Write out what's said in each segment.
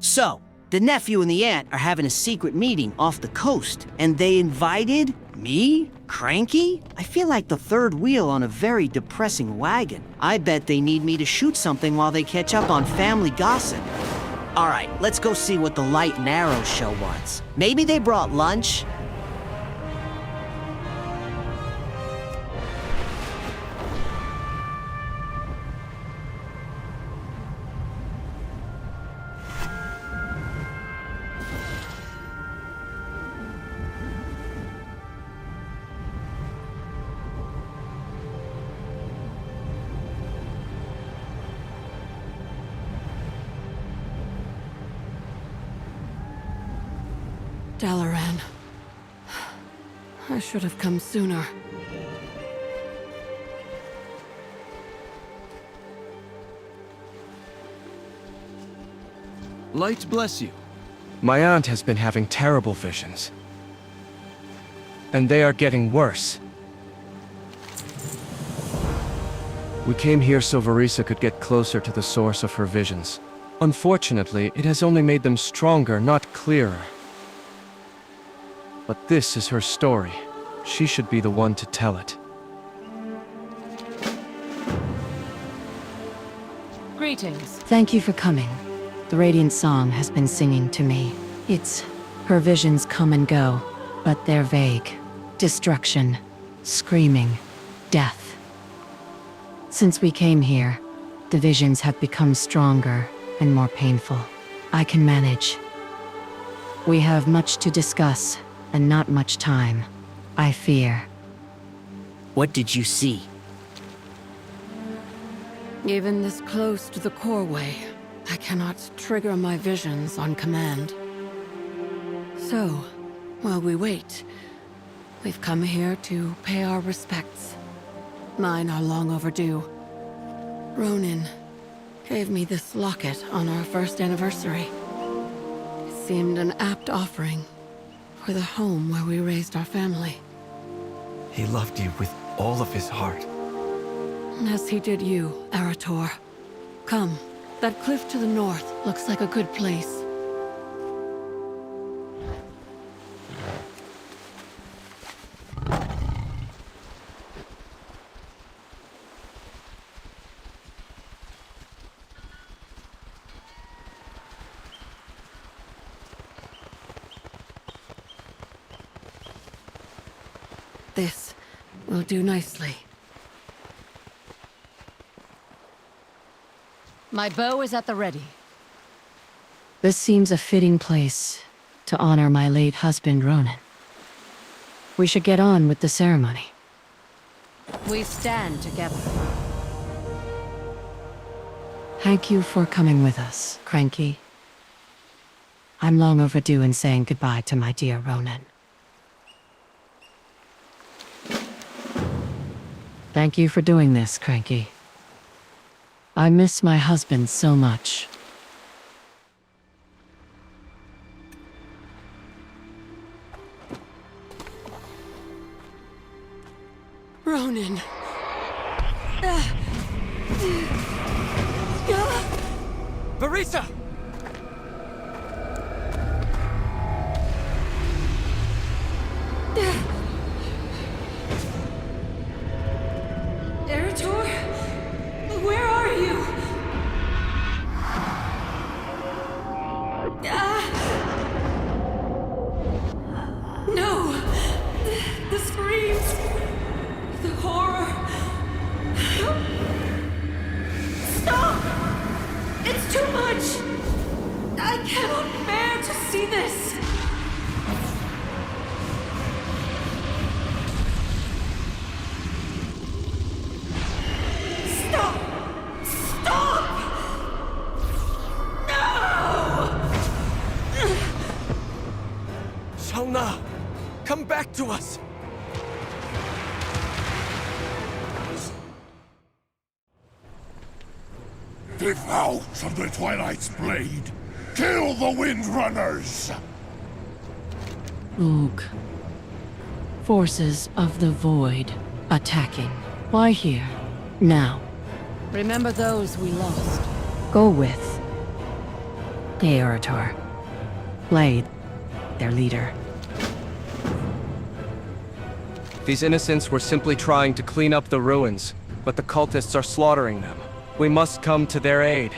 So, the nephew and the aunt are having a secret meeting off the coast, and they invited me? Krenky? I feel like the third wheel on a very depressing wagon. I bet they need me to shoot something while they catch up on family gossip. Alright, let's go see what the light and arrow show was. Maybe they brought lunch? Dalaran. I should have come sooner. Light bless you. My aunt has been having terrible visions. And they are getting worse. We came here so Vereesa could get closer to the source of her visions. Unfortunately, it has only made them stronger, not clearer. But this is her story. She should be the one to tell it. Greetings. Thank you for coming. The Radiant Song has been singing to me. Her visions come and go, but they're vague. Destruction, screaming, death. Since we came here, the visions have become stronger and more painful. I can manage. We have much to discuss, and not much time. I fear. What did you see? Even this close to the coreway, I cannot trigger my visions on command. So, while we wait, we've come here to pay our respects. Mine are long overdue. Ronin gave me this locket on our first anniversary. It seemed an apt offering for the home where we raised our family. He loved you with all of his heart. As he did you, Arator. Come, that cliff to the north looks like a good place. This will do nicely. My bow is at the ready. This seems a fitting place to honor my late husband, Ronin. We should get on with the ceremony. We stand together. Thank you for coming with us, Krenky. I'm long overdue in saying goodbye to my dear Ronin. Thank you for doing this, Krenky. I miss my husband so much. Ronin. Vereesa! Arator? Where are you? No! The screams! The horror! Stop! It's too much! I cannot bear to see this! Come back to us! Devout of the Twilight's blade! Kill the Windrunners! Oog. Forces of the Void attacking. Why here? Now. Remember those we lost. Go with. The Arator. Blade, their leader. These innocents were simply trying to clean up the ruins, but the cultists are slaughtering them. We must come to their aid.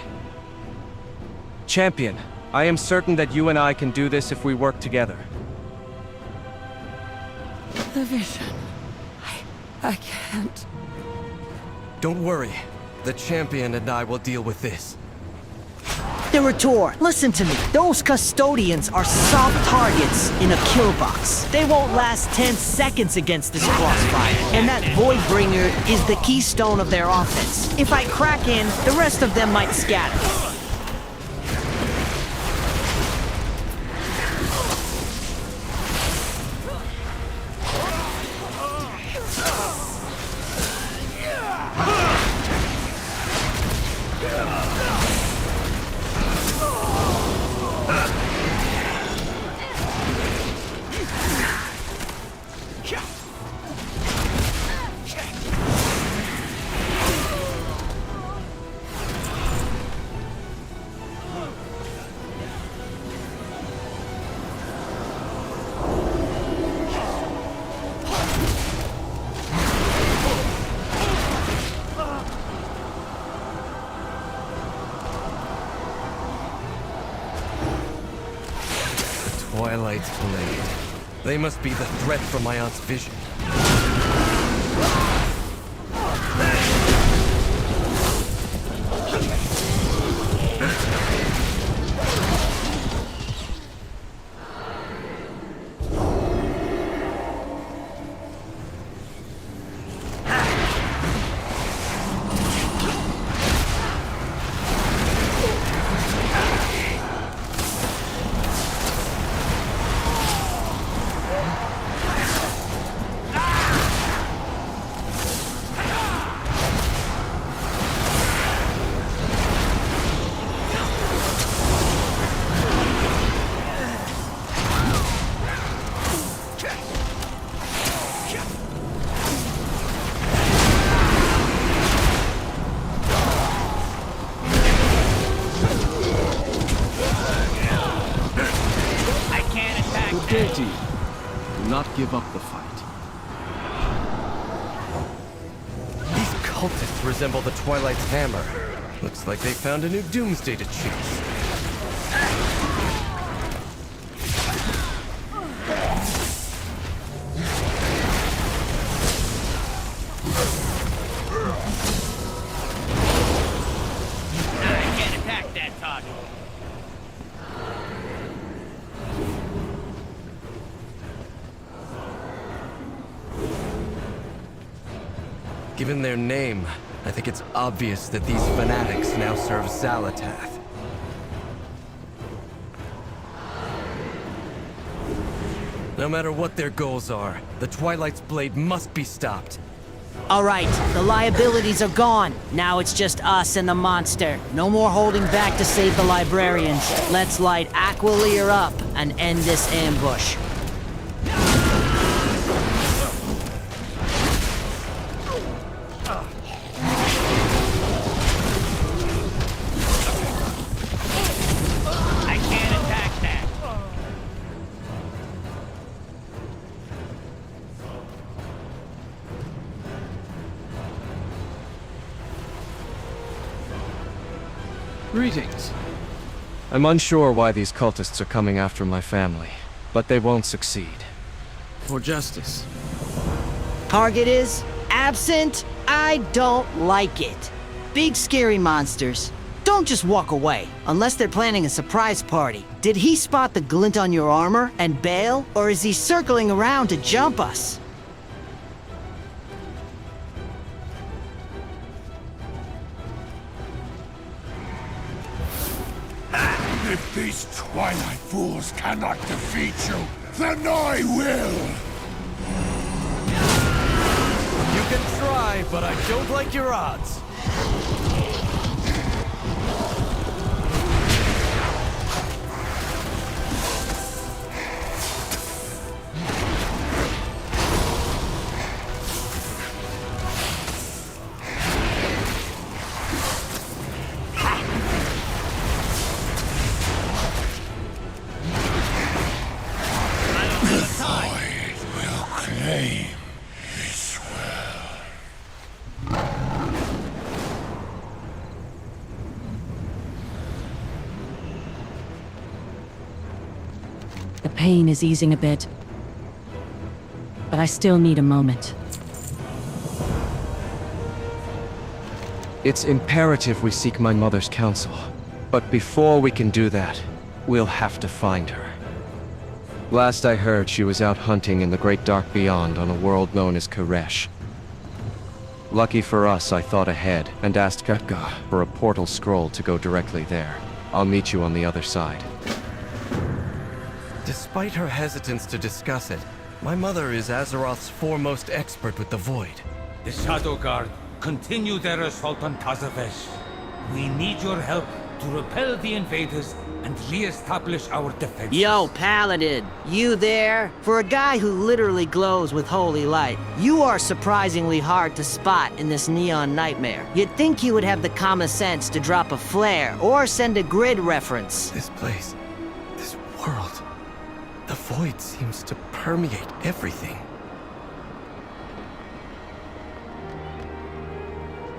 Champion, I am certain that you and I can do this if we work together. The vision. I can't. Don't worry. The champion and I will deal with this. Arator, listen to me. Those custodians are soft targets in a kill box. They won't last 10 seconds against this crossfire. And that Voidbringer is the keystone of their offense. If I crack in, the rest of them might scatter. Twilight's blade. They must be the threat from my aunt's vision. Do not give up the fight. These cultists resemble the Twilight's hammer. Looks like they found a new doomsday to choose. I can't attack that target. Given their name, I think it's obvious that these fanatics now serve Xal'atath. No matter what their goals are, the Twilight's blade must be stopped. All right, the liabilities are gone. Now it's just us and the monster. No more holding back to save the librarians. Let's light Aqualeer up and end this ambush. I can't attack that. Greetings. I'm unsure why these cultists are coming after my family, but they won't succeed. For justice. Target is absent. I don't like it. Big scary monsters. Don't just walk away, unless they're planning a surprise party. Did he spot the glint on your armor and bail, or is he circling around to jump us? If these Twilight fools cannot defeat you, then I will! You can try, but I don't like your odds. The pain is easing a bit. But I still need a moment. It's imperative we seek my mother's counsel. But before we can do that, we'll have to find her. Last I heard, she was out hunting in the Great Dark Beyond on a world known as Koresh. Lucky for us, I thought ahead and asked Krenky for a portal scroll to go directly there. I'll meet you on the other side. Despite her hesitance to discuss it, my mother is Azeroth's foremost expert with the Void. The Shadow Guard continue their assault on Tazavesh. We need your help to repel the invaders and re-establish our defenses. Yo, Paladin, you there? For a guy who literally glows with holy light, you are surprisingly hard to spot in this neon nightmare. You'd think you would have the common sense to drop a flare or send a grid reference. This place, this world, the Void seems to permeate everything.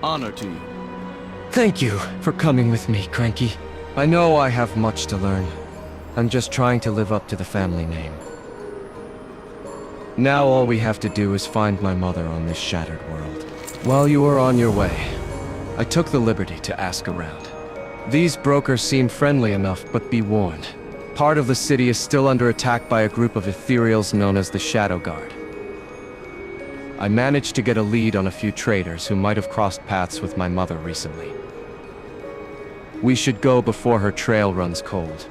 Honor to you. Thank you for coming with me, Krenky. I know I have much to learn. I'm just trying to live up to the family name. Now all we have to do is find my mother on this shattered world. While you were on your way, I took the liberty to ask around. These brokers seem friendly enough, but be warned. Part of the city is still under attack by a group of ethereals known as the Shadow Guard. I managed to get a lead on a few traders who might have crossed paths with my mother recently. We should go before her trail runs cold.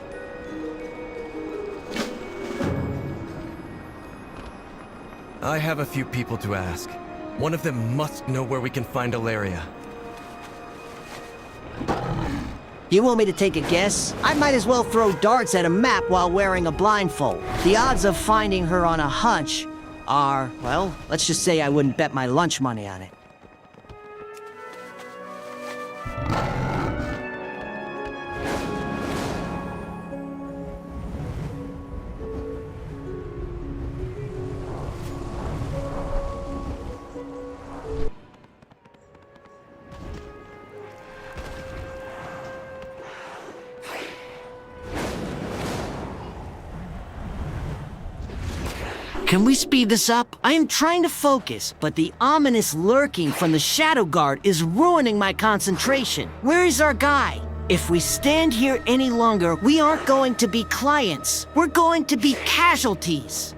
I have a few people to ask. One of them must know where we can find Alleria. You want me to take a guess? I might as well throw darts at a map while wearing a blindfold. The odds of finding her on a hunch are, well, let's just say I wouldn't bet my lunch money on it. Can we speed this up? I am trying to focus, but the ominous lurking from the Shadow Guard is ruining my concentration. Where is our guy? If we stand here any longer, we aren't going to be clients. We're going to be casualties.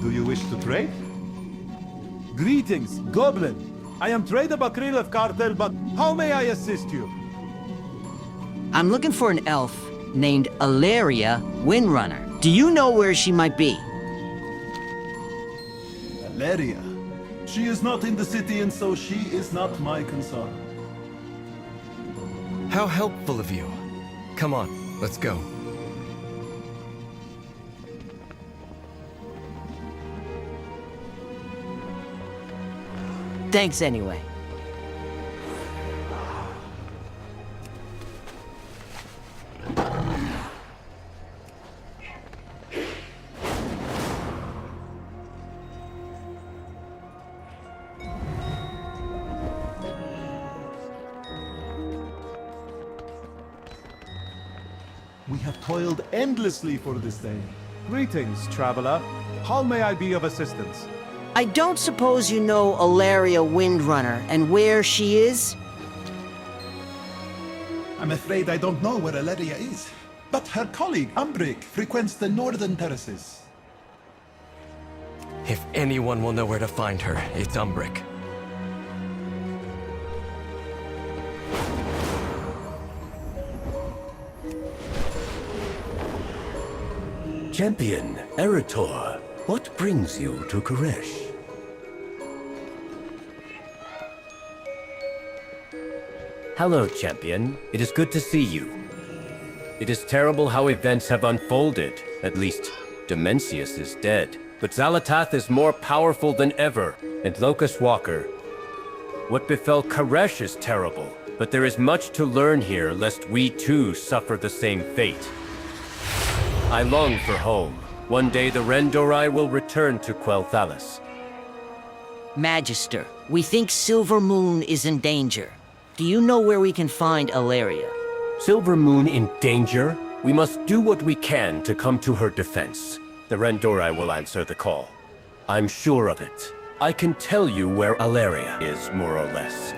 Do you wish to trade? Greetings, Goblin. I am trader Bakril of Cartel, but how may I assist you? I'm looking for an elf named Alleria Windrunner. Do you know where she might be? Alleria. She is not in the city, and so she is not my concern. How helpful of you. Come on, let's go. Thanks anyway. We have toiled endlessly for this day. Greetings, traveler. How may I be of assistance? I don't suppose you know Alleria Windrunner and where she is? I'm afraid I don't know where Alleria is. But her colleague, Umbric, frequents the northern terraces. If anyone will know where to find her, it's Umbric. Champion, Arator, what brings you to Koresh? Hello, Champion. It is good to see you. It is terrible how events have unfolded. At least, Dimensius is dead. But Xal'atath is more powerful than ever, and Locust Walker. What befell Koresh is terrible, but there is much to learn here lest we too suffer the same fate. I long for home. One day the Rendorai will return to Quel'Thalas. Magister, we think Silvermoon is in danger. Do you know where we can find Alleria? Silvermoon in danger? We must do what we can to come to her defense. The Ren'Dorei will answer the call. I'm sure of it. I can tell you where Alleria is, more or less.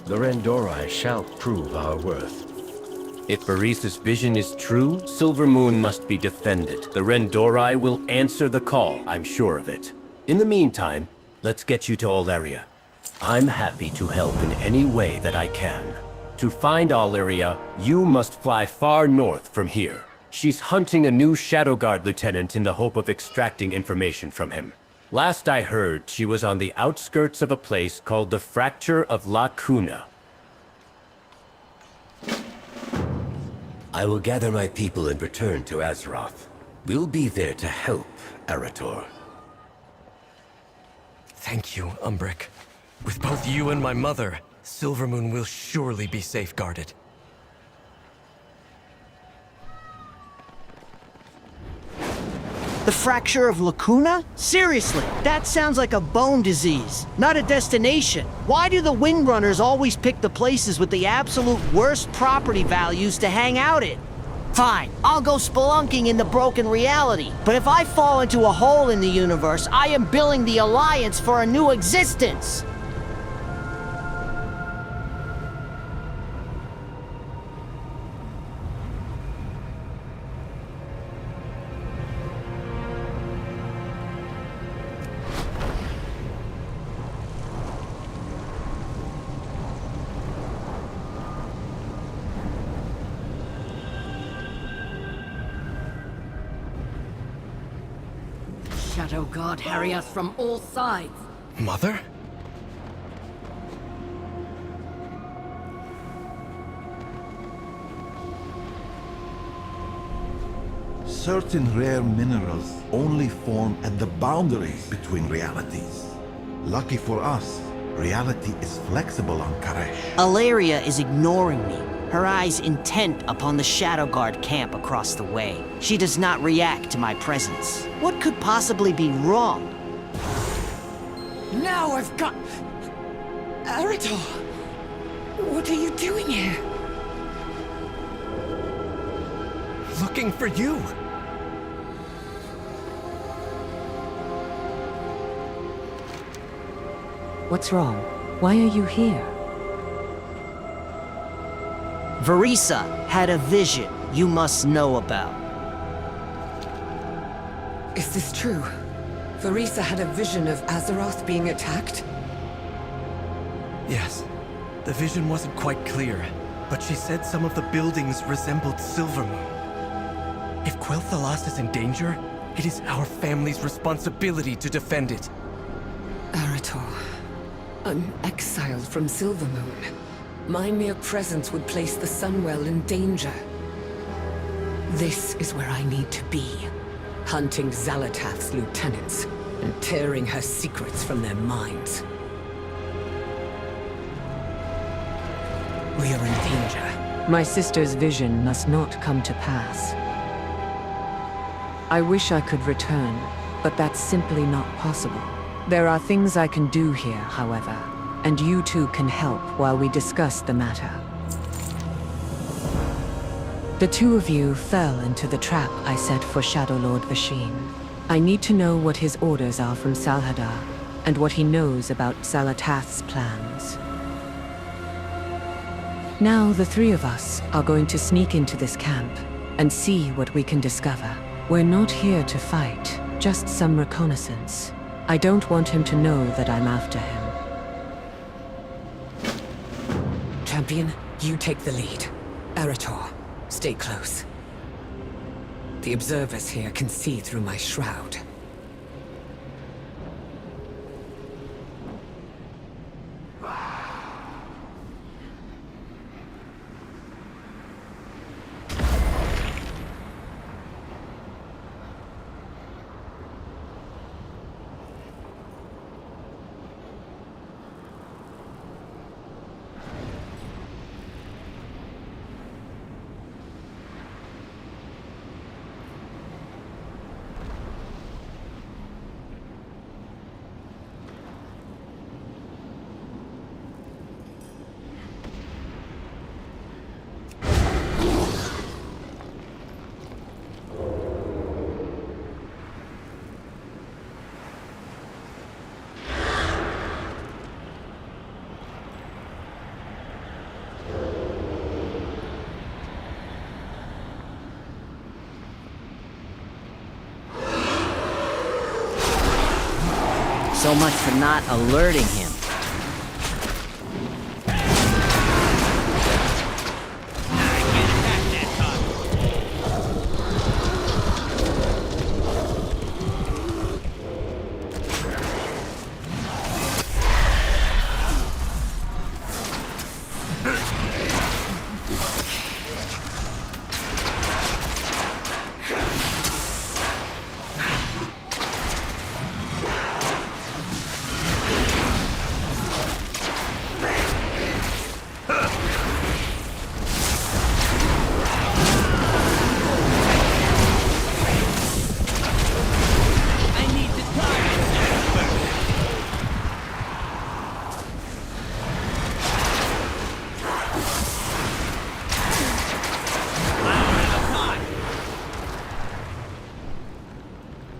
The Ren'Dorei shall prove our worth. If Vereesa's vision is true, Silvermoon must be defended. The Ren'Dorei will answer the call, I'm sure of it. In the meantime, let's get you to Alleria. I'm happy to help in any way that I can. To find Alleria, you must fly far north from here. She's hunting a new Shadow Guard lieutenant in the hope of extracting information from him. Last I heard, she was on the outskirts of a place called the Fracture of La Cuna. I will gather my people and return to Azeroth. We'll be there to help, Arator. Thank you, Umbric. With both you and my mother, Silvermoon will surely be safeguarded. The fracture of Lacuna? Seriously, that sounds like a bone disease, not a destination. Why do the Windrunners always pick the places with the absolute worst property values to hang out in? Fine, I'll go spelunking in the broken reality. But if I fall into a hole in the universe, I am billing the Alliance for a new existence. Shadow Guard harry us from all sides. Mother? Certain rare minerals only form at the boundaries between realities. Lucky for us, reality is flexible on Karesh. Alleria is ignoring me, her eyes intent upon the Shadow Guard camp across the way. She does not react to my presence. What could possibly be wrong? Now I've got... Arator! What are you doing here? Looking for you! What's wrong? Why are you here? Vereesa had a vision you must know about. Is this true? Vereesa had a vision of Azeroth being attacked? Yes. The vision wasn't quite clear, but she said some of the buildings resembled Silvermoon. If Quel'Thalas is in danger, it is our family's responsibility to defend it. Arator, I'm exiled from Silvermoon. My mere presence would place the Sunwell in danger. This is where I need to be. Hunting Xal'atath's lieutenants and tearing her secrets from their minds. We are in danger. My sister's vision must not come to pass. I wish I could return, but that's simply not possible. There are things I can do here, however, and you two can help while we discuss the matter. The two of you fell into the trap I set for Shadow Lord Vasheen. I need to know what his orders are from Salhadar, and what he knows about Xal'atath's plans. Now the three of us are going to sneak into this camp and see what we can discover. We're not here to fight, just some reconnaissance. I don't want him to know that I'm after him. Champion, you take the lead. Arator, stay close. The observers here can see through my shroud. So much for not alerting him.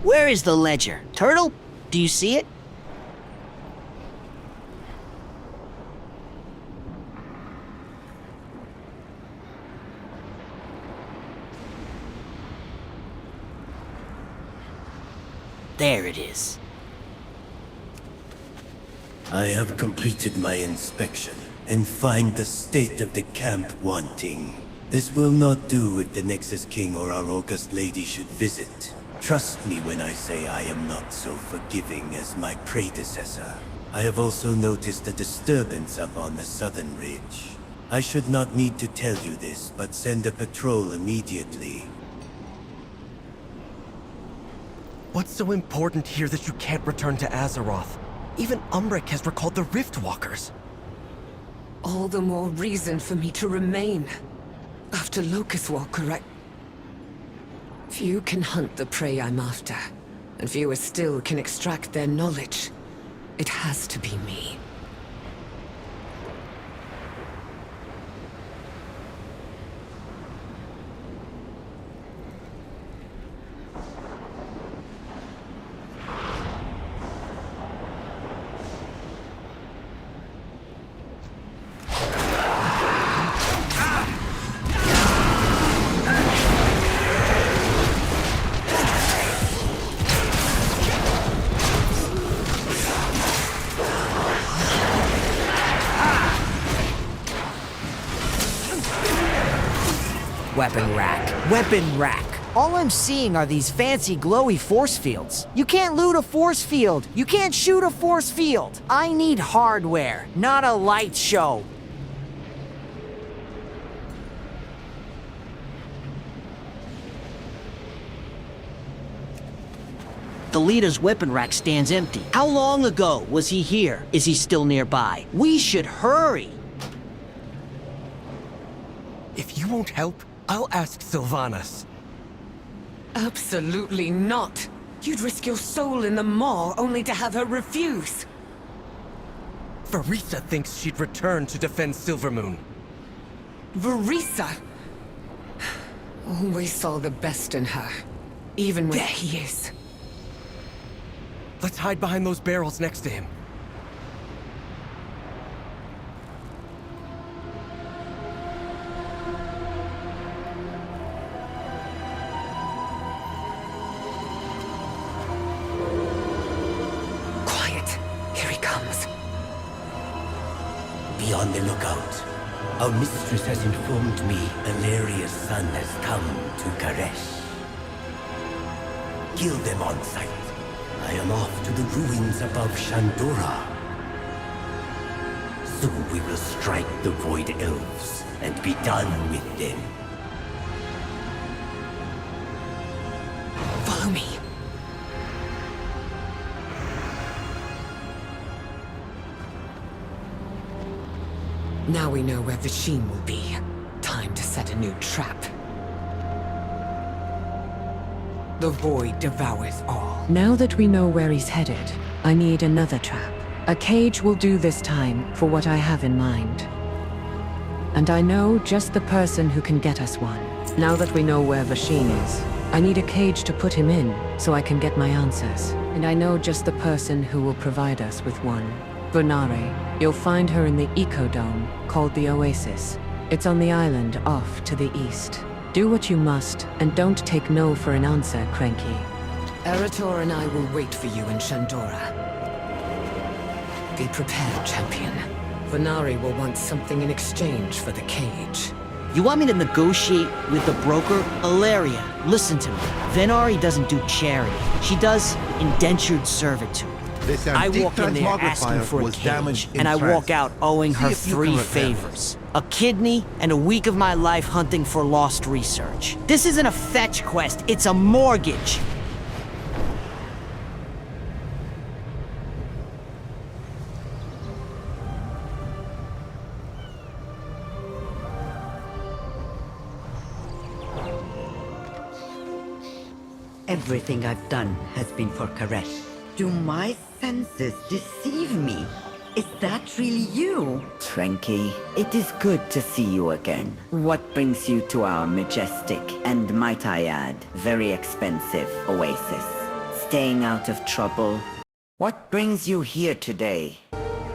Where is the ledger? Turtle? Do you see it? There it is. I have completed my inspection and find the state of the camp wanting. This will not do if the Nexus King or our August Lady should visit. Trust me when I say I am not so forgiving as my predecessor. I have also noticed a disturbance up on the southern ridge. I should not need to tell you this, but send a patrol immediately. What's so important here that you can't return to Azeroth? Even Umbric has recalled the Riftwalkers. All the more reason for me to remain. After Locust Walker, few can hunt the prey I'm after, and fewer still can extract their knowledge. It has to be me. Weapon rack. Weapon rack. All I'm seeing are these fancy glowy force fields. You can't loot a force field. You can't shoot a force field. I need hardware, not a light show. The leader's weapon rack stands empty. How long ago was he here? Is he still nearby? We should hurry. If you won't help, I'll ask Sylvanas. Absolutely not. You'd risk your soul in the maw only to have her refuse. Vereesa thinks she'd return to defend Silvermoon. Vereesa? Always saw the best in her. Even when he is. Let's hide behind those barrels next to him. Be on the lookout. Our mistress has informed me Alleria's son has come to Karesh. Kill them on sight. I am off to the ruins above Shandora. Soon we will strike the Void Elves and be done with them. Follow me. Now we know where Vasheen will be. Time to set a new trap. The Void devours all. Now that we know where he's headed, I need another trap. A cage will do this time for what I have in mind. And I know just the person who can get us one. Now that we know where Vasheen is, I need a cage to put him in so I can get my answers. And I know just the person who will provide us with one. Vernare. You'll find her in the Ecodome, called the Oasis. It's on the island off to the east. Do what you must, and don't take no for an answer, Krenky. Arator and I will wait for you in Shandora. Be prepared, champion. Venari will want something in exchange for the cage. You want me to negotiate with the broker? Alleria, listen to me. Venari doesn't do charity. She does indentured servitude. This I antique walk in there asking transmogrifier for a was cage, damaged in and I walk transit. out owing See her if you 3 can repair it. favors. A kidney and a week of my life hunting for lost research. This isn't a fetch quest, it's a mortgage. Everything I've done has been for Karesh. Do my senses deceive me? Is that really you? Krenky, it is good to see you again. What brings you to our majestic, and might I add, very expensive oasis? Staying out of trouble? What brings you here today?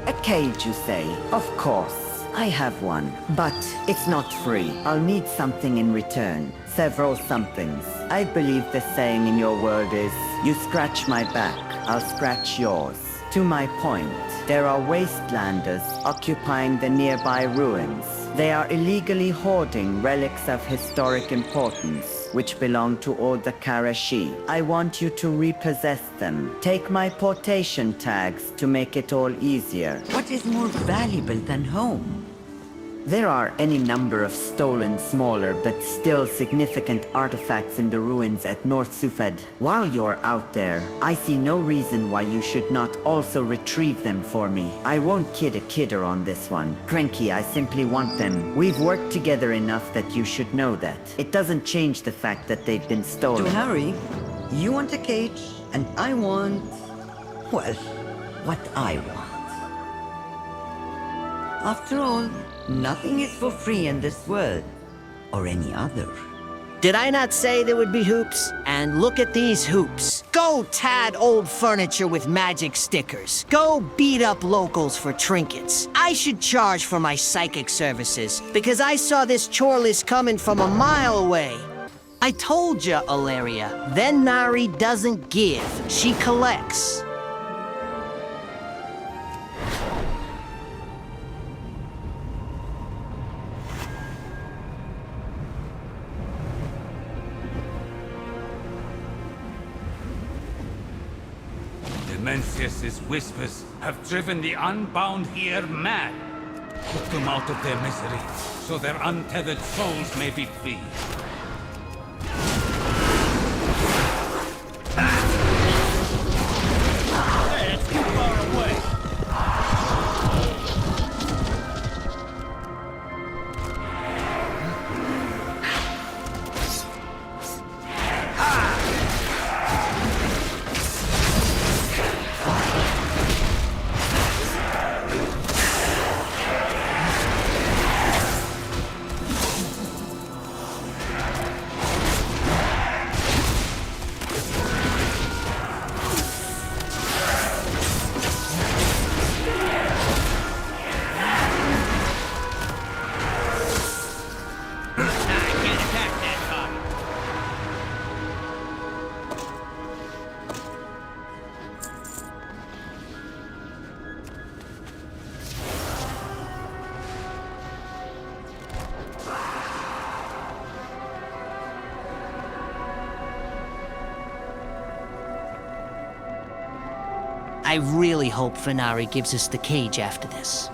A cage, you say? Of course. I have one, but it's not free. I'll need something in return. Several somethings. I believe the saying in your world is, you scratch my back, I'll scratch yours. To my point, there are wastelanders occupying the nearby ruins. They are illegally hoarding relics of historic importance, which belong to Old the Karashi. I want you to repossess them. Take my portation tags to make it all easier. What is more valuable than home? There are any number of stolen, smaller, but still significant artifacts in the ruins at North Sufed. While you're out there, I see no reason why you should not also retrieve them for me. I won't kid a kidder on this one. Krenky, I simply want them. We've worked together enough that you should know that. It doesn't change the fact that they've been stolen. To hurry, you want a cage, and I want... well, what I want. After all, nothing is for free in this world, or any other. Did I not say there would be hoops? And look at these hoops. Go tad old furniture with magic stickers. Go beat up locals for trinkets. I should charge for my psychic services, because I saw this chore list coming from a mile away. I told ya, Alleria, Venari doesn't give, she collects. Mencius's whispers have driven the unbound here mad. Put them out of their misery, so their untethered souls may be free. Hey, it's too far away. I really hope Venari gives us the cage after this.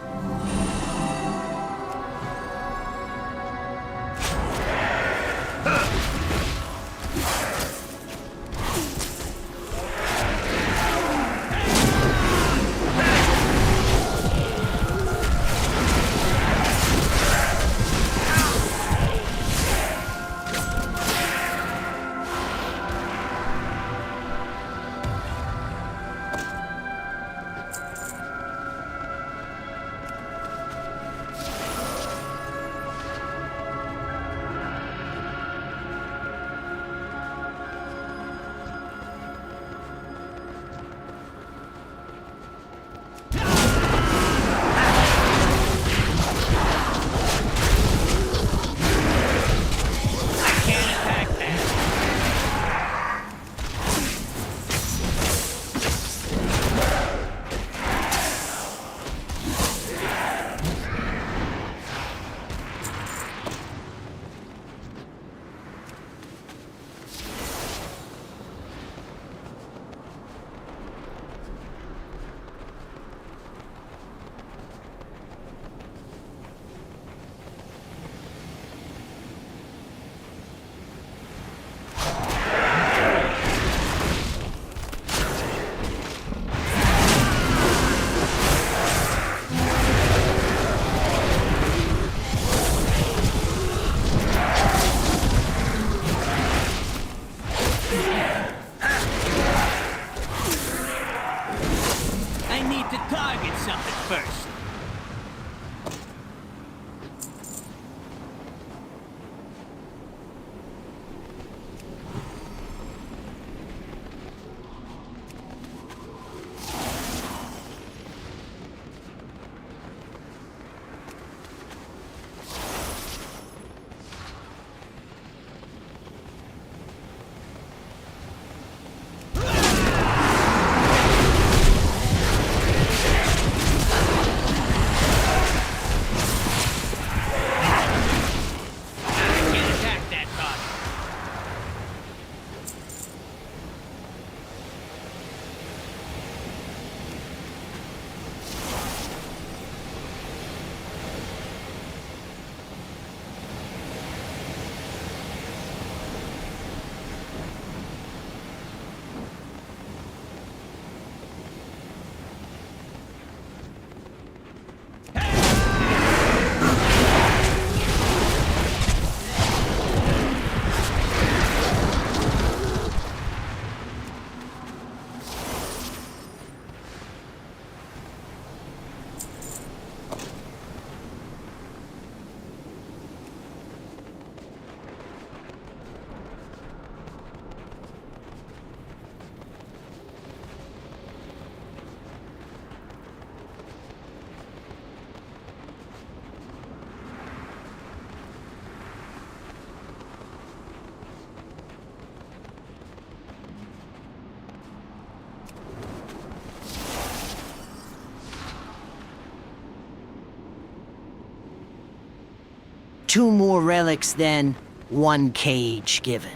2 more relics than 1 cage given.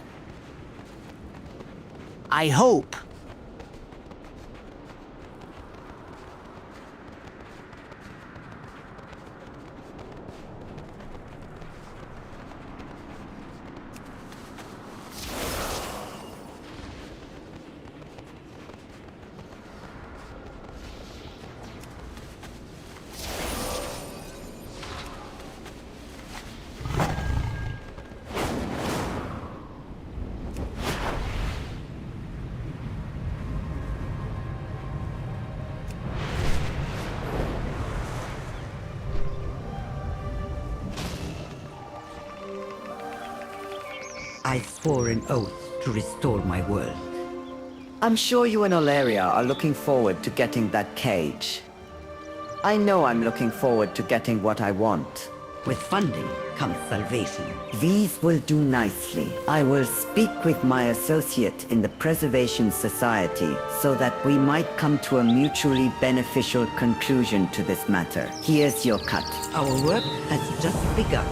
I hope. I swore an oath to restore my world. I'm sure you and Alleria are looking forward to getting that cage. I know I'm looking forward to getting what I want. With funding comes salvation. These will do nicely. I will speak with my associate in the Preservation Society so that we might come to a mutually beneficial conclusion to this matter. Here's your cut. Our work has just begun.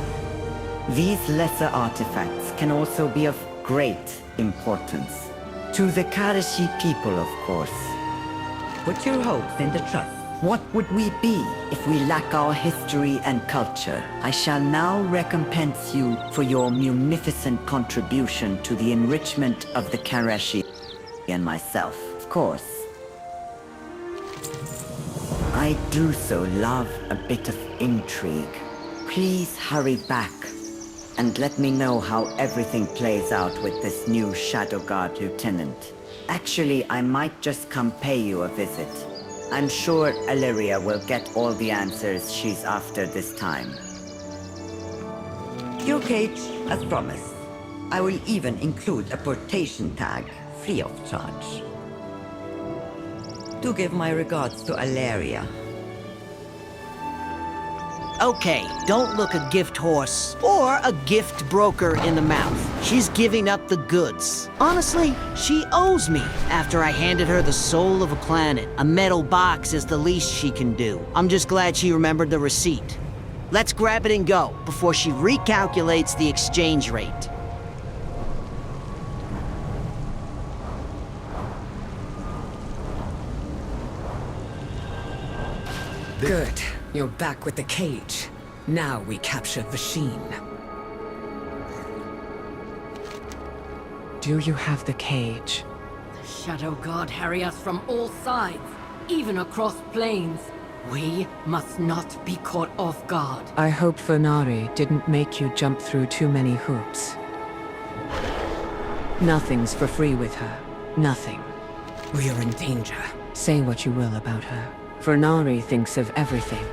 These lesser artifacts can also be of great importance. To the Karashi people, of course. Put your hopes in the trust. What would we be if we lack our history and culture? I shall now recompense you for your munificent contribution to the enrichment of the Karashi and myself, of course. I do so love a bit of intrigue. Please hurry back and let me know how everything plays out with this new Shadow Guard lieutenant. Actually, I might just come pay you a visit. I'm sure Alleria will get all the answers she's after this time. Your cage, as promised. I will even include a portation tag, free of charge. Do give my regards to Alleria. Okay, don't look a gift horse or a gift broker in the mouth. She's giving up the goods. Honestly, she owes me after I handed her the soul of a planet. A metal box is the least she can do. I'm just glad she remembered the receipt. Let's grab it and go before she recalculates the exchange rate. Good. You're back with the cage. Now we capture Vasheen. Do you have the cage? The Shadow Guard harry us from all sides, even across planes. We must not be caught off guard. I hope Venari didn't make you jump through too many hoops. Nothing's for free with her. Nothing. We are in danger. Say what you will about her. Venari thinks of everything.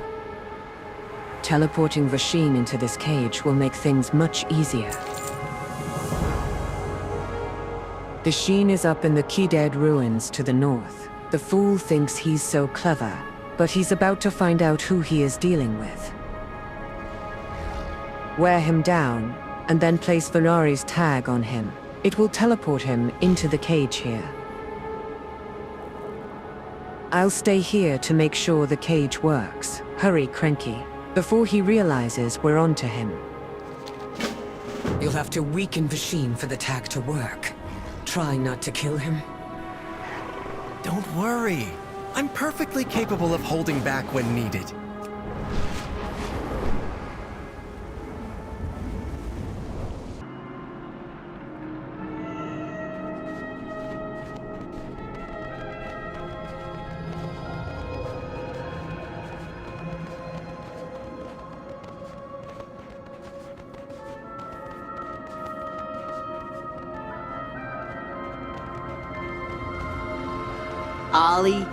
Teleporting Vasheen into this cage will make things much easier. Vasheen is up in the Keydead ruins to the north. The fool thinks he's so clever, but he's about to find out who he is dealing with. Wear him down, and then place Venari's tag on him. It will teleport him into the cage here. I'll stay here to make sure the cage works. Hurry, Krenky, before he realizes we're onto him. You'll have to weaken Vasheen for the tag to work. Try not to kill him. Don't worry. I'm perfectly capable of holding back when needed.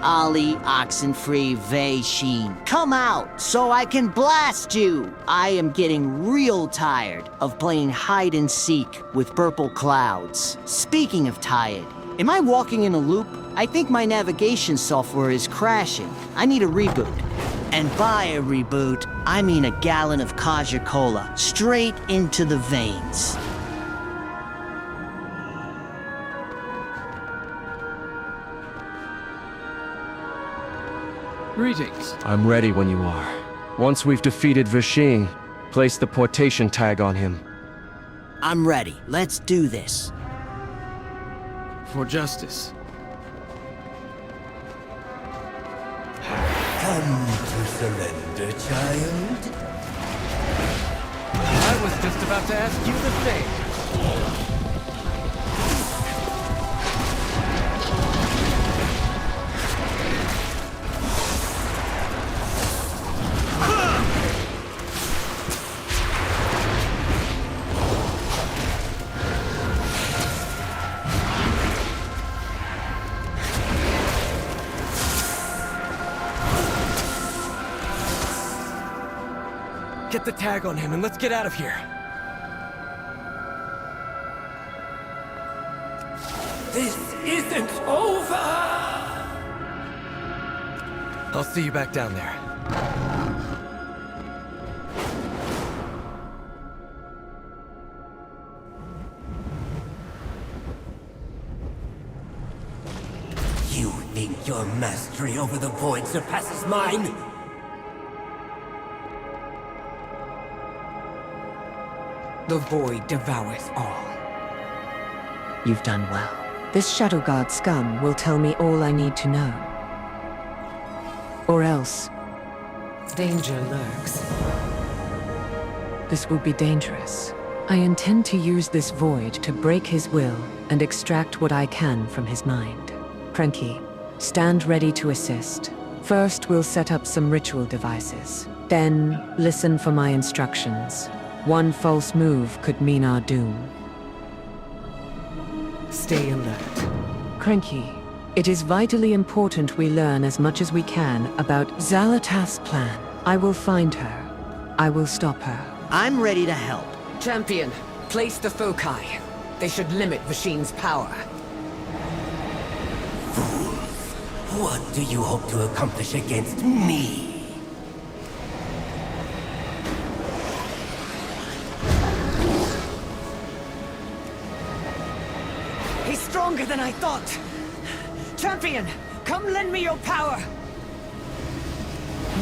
Ollie, Oxenfree, Vasheen. Come out so I can blast you! I am getting real tired of playing hide and seek with purple clouds. Speaking of tired, am I walking in a loop? I think my navigation software is crashing. I need a reboot. And by a reboot, I mean a gallon of Kaja Cola straight into the veins. Greetings. I'm ready when you are. Once we've defeated Vasheen, Place the portation tag on him. I'm ready. Let's do this. For justice. Come to surrender, child. I was just about to ask you the same. Get the tag on him and let's get out of here. This isn't over! I'll see you back down there. You think your mastery over the void surpasses mine? The void devours all. You've done well. This Shadow Guard scum will tell me all I need to know. Or else... danger lurks. This will be dangerous. I intend to use this void to break his will and extract what I can from his mind. Krenky, stand ready to assist. First, we'll set up some ritual devices. Then, listen for my instructions. One false move could mean our doom. Stay alert. Krenky, it is vitally important we learn as much as we can about Xal'atath's plan. I will find her. I will stop her. I'm ready to help. Champion, place the foci. They should limit Vashin's power. Fools! What do you hope to accomplish against me? He's stronger than I thought! Champion, come lend me your power!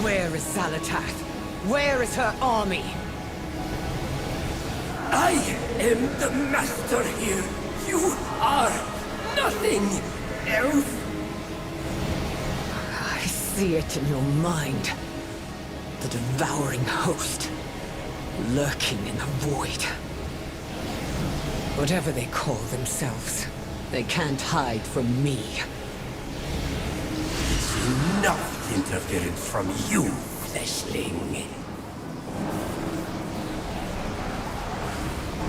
Where is Xal'atath? Where is her army? I am the master here. You are nothing else. I see it in your mind. The devouring host, lurking in the void. Whatever they call themselves, they can't hide from me. Enough interference from you, fleshling.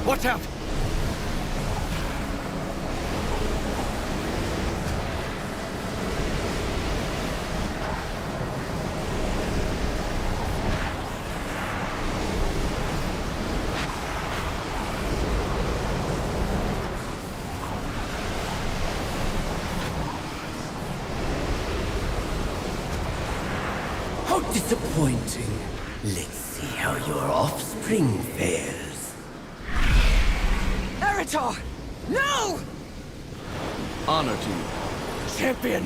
Watch out! How disappointing. Let's see how your offspring fares. Arator! No! Honor to you. Champion,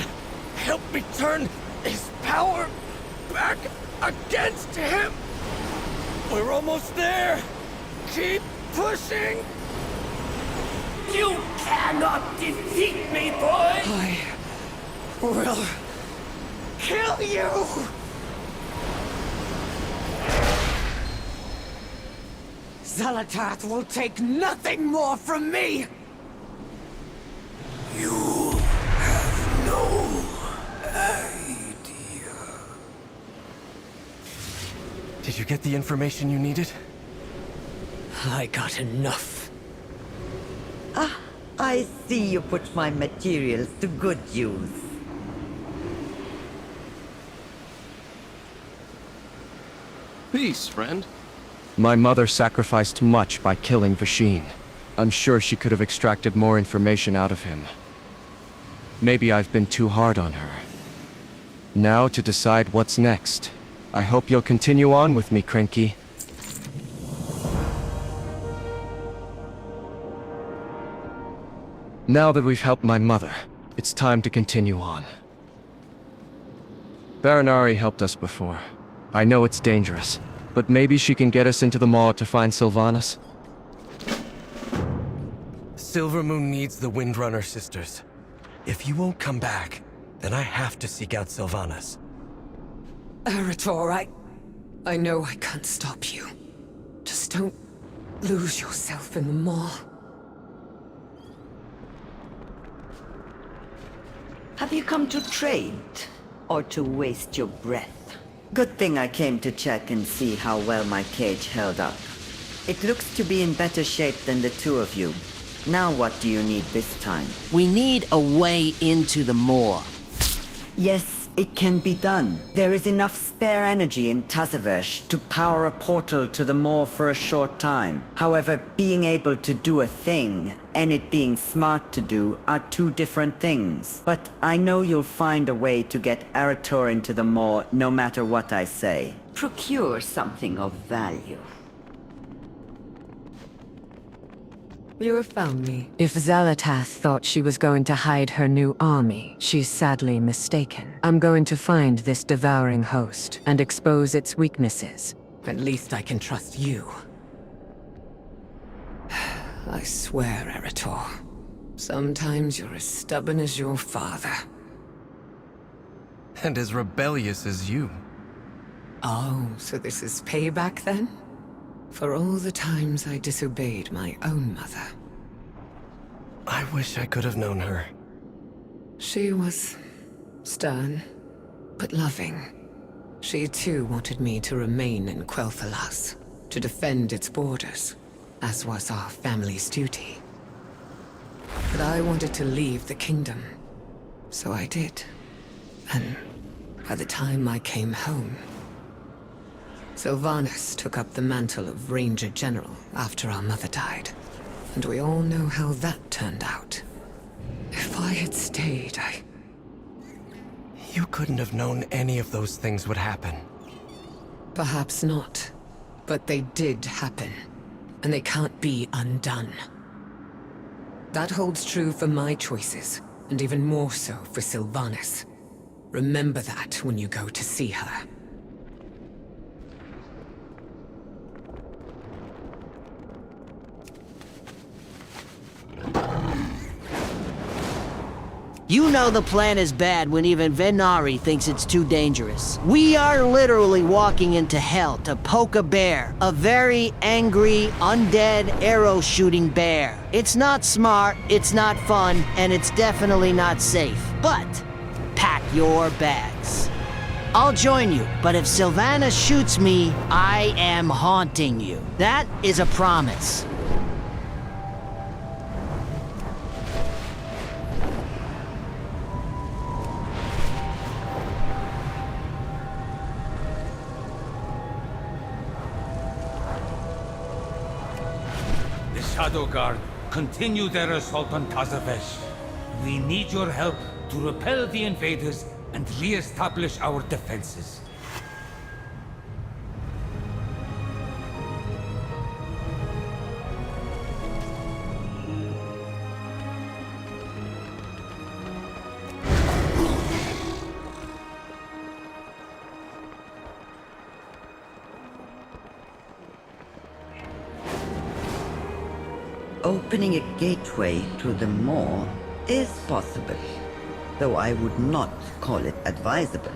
help me turn his power back against him! We're almost there! Keep pushing! You cannot defeat me, boy! I will kill you! Xal'atath will take nothing more from me! You have no idea. Did you get the information you needed? I got enough. Ah, I see you put my materials to good use. Peace, friend. My mother sacrificed much by killing Vashin. I'm sure she could have extracted more information out of him. Maybe I've been too hard on her. Now to decide what's next. I hope you'll continue on with me, Krenky. Now that we've helped my mother, it's time to continue on. Baranari helped us before. I know it's dangerous, but maybe she can get us into the maw to find Sylvanas. Silvermoon needs the Windrunner sisters. If you won't come back, then I have to seek out Sylvanas. Arator, I know I can't stop you. Just don't lose yourself in the maw. Have you come to trade? Or to waste your breath? Good thing I came to check and see how well my cage held up. It looks to be in better shape than the two of you. Now what do you need this time? We need a way into the maw. Yes, it can be done. There is enough spare energy in Tazavesh to power a portal to the maw for a short time. However, being able to do a thing and it being smart to do are two different things. But I know you'll find a way to get Arator into the maw no matter what I say. Procure something of value. You have found me. If Xal'atath thought she was going to hide her new army, she's sadly mistaken. I'm going to find this devouring host and expose its weaknesses. At least I can trust you. I swear, Arator. Sometimes you're as stubborn as your father. And as rebellious as you. Oh, so this is payback then? For all the times I disobeyed my own mother. I wish I could have known her. She was stern, but loving. She too wanted me to remain in Quel'Thalas, to defend its borders, as was our family's duty. But I wanted to leave the kingdom, so I did. And by the time I came home, Sylvanas took up the mantle of Ranger General after our mother died. And we all know how that turned out. If I had stayed, You couldn't have known any of those things would happen. Perhaps not. But they did happen. And they can't be undone. That holds true for my choices, and even more so for Sylvanas. Remember that when you go to see her. You know the plan is bad when even Venari thinks it's too dangerous. We are literally walking into hell to poke a bear. A very angry, undead, arrow-shooting bear. It's not smart, it's not fun, and it's definitely not safe. But pack your bags. I'll join you, but if Sylvanas shoots me, I am haunting you. That is a promise. Shadow Guard continue their assault on Tazavesh. We need your help to repel the invaders and re-establish our defenses. Opening a gateway to the maw is possible, though I would not call it advisable.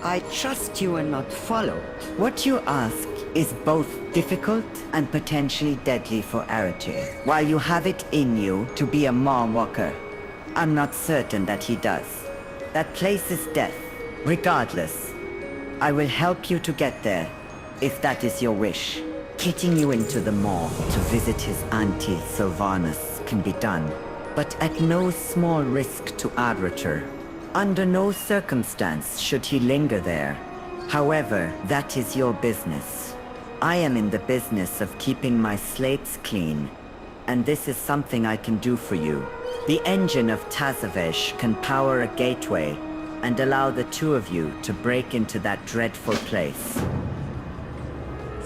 I trust you are not followed. What you ask is both difficult and potentially deadly for Arator. While you have it in you to be a maw walker, I'm not certain that he does. That place is death. Regardless, I will help you to get there, if that is your wish. Getting you into the maw to visit his auntie Sylvanas can be done, but at no small risk to Arator. Under no circumstance should he linger there. However, that is your business. I am in the business of keeping my slates clean, and this is something I can do for you. The engine of Tazavesh can power a gateway and allow the two of you to break into that dreadful place.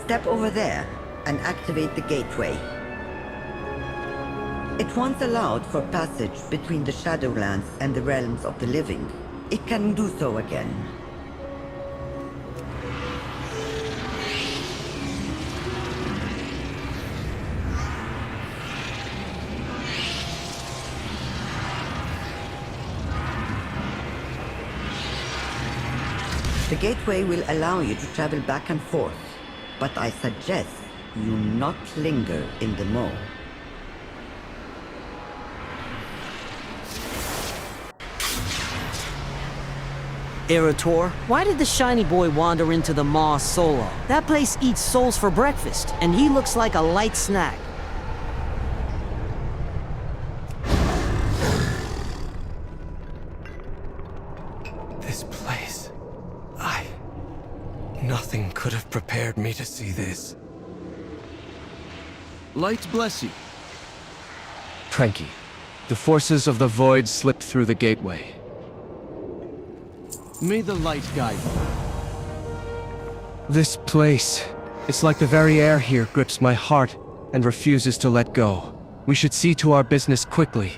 Step over there and activate the gateway. It once allowed for passage between the Shadowlands and the realms of the living. It can do so again. The gateway will allow you to travel back and forth, but I suggest you not linger in the mall. Arator, why did the shiny boy wander into the maw solo? That place eats souls for breakfast, and he looks like a light snack. This place... Nothing could have prepared me to see this. Light bless you. Krenky, the forces of the Void slipped through the gateway. May the light guide you. This place... It's like the very air here grips my heart and refuses to let go. We should see to our business quickly.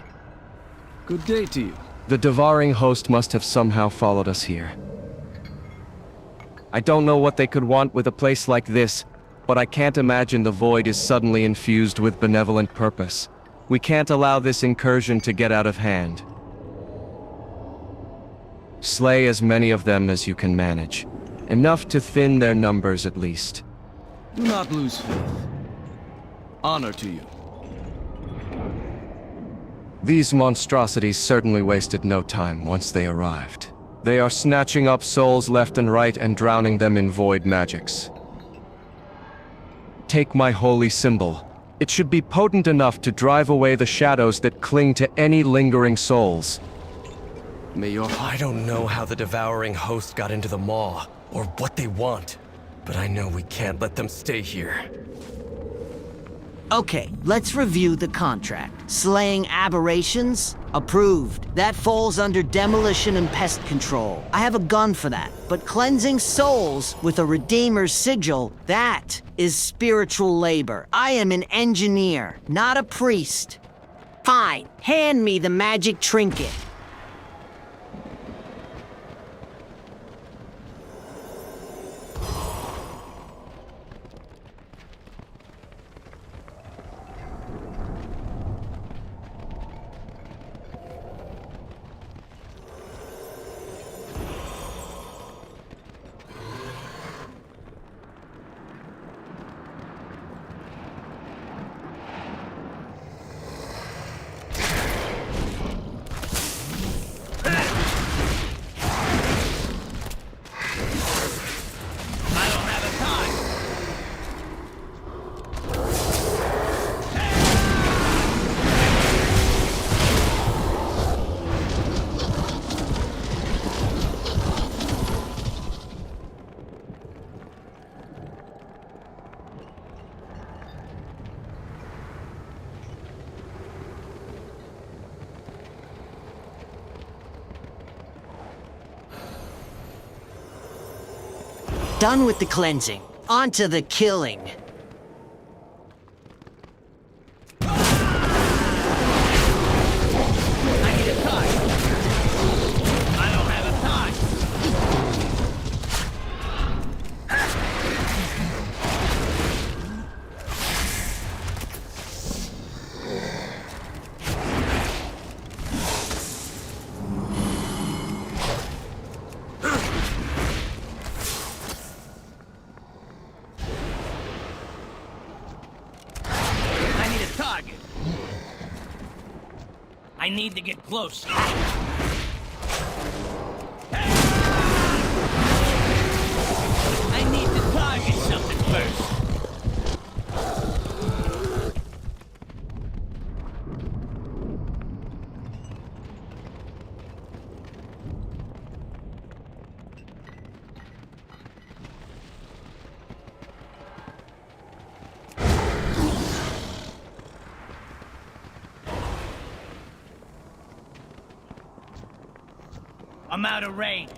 Good day to you. The devouring host must have somehow followed us here. I don't know what they could want with a place like this, but I can't imagine the Void is suddenly infused with benevolent purpose. We can't allow this incursion to get out of hand. Slay as many of them as you can manage. Enough to thin their numbers at least. Do not lose faith. Honor to you. These monstrosities certainly wasted no time once they arrived. They are snatching up souls left and right and drowning them in void magics. Take my holy symbol. It should be potent enough to drive away the shadows that cling to any lingering souls. May your... I don't know how the devouring host got into the maw, or what they want, but I know we can't let them stay here. Okay, let's review the contract. Slaying aberrations? Approved. That falls under demolition and pest control. I have a gun for that. But cleansing souls with a Redeemer's sigil, that is spiritual labor. I am an engineer, not a priest. Fine, hand me the magic trinket. Done with the cleansing. On to the killing. I need a tie. I don't have a tie. I need to get close. I need to target something first. I'm out of range.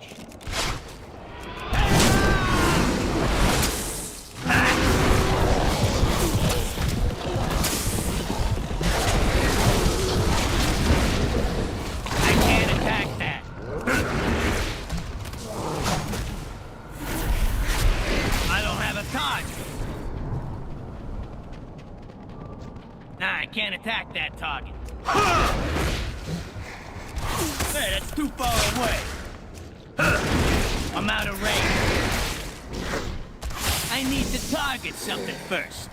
I can't attack that. I don't have a target. Nah, I can't attack that target. Hey, that's too far away. I'm out of range. I need to target something first.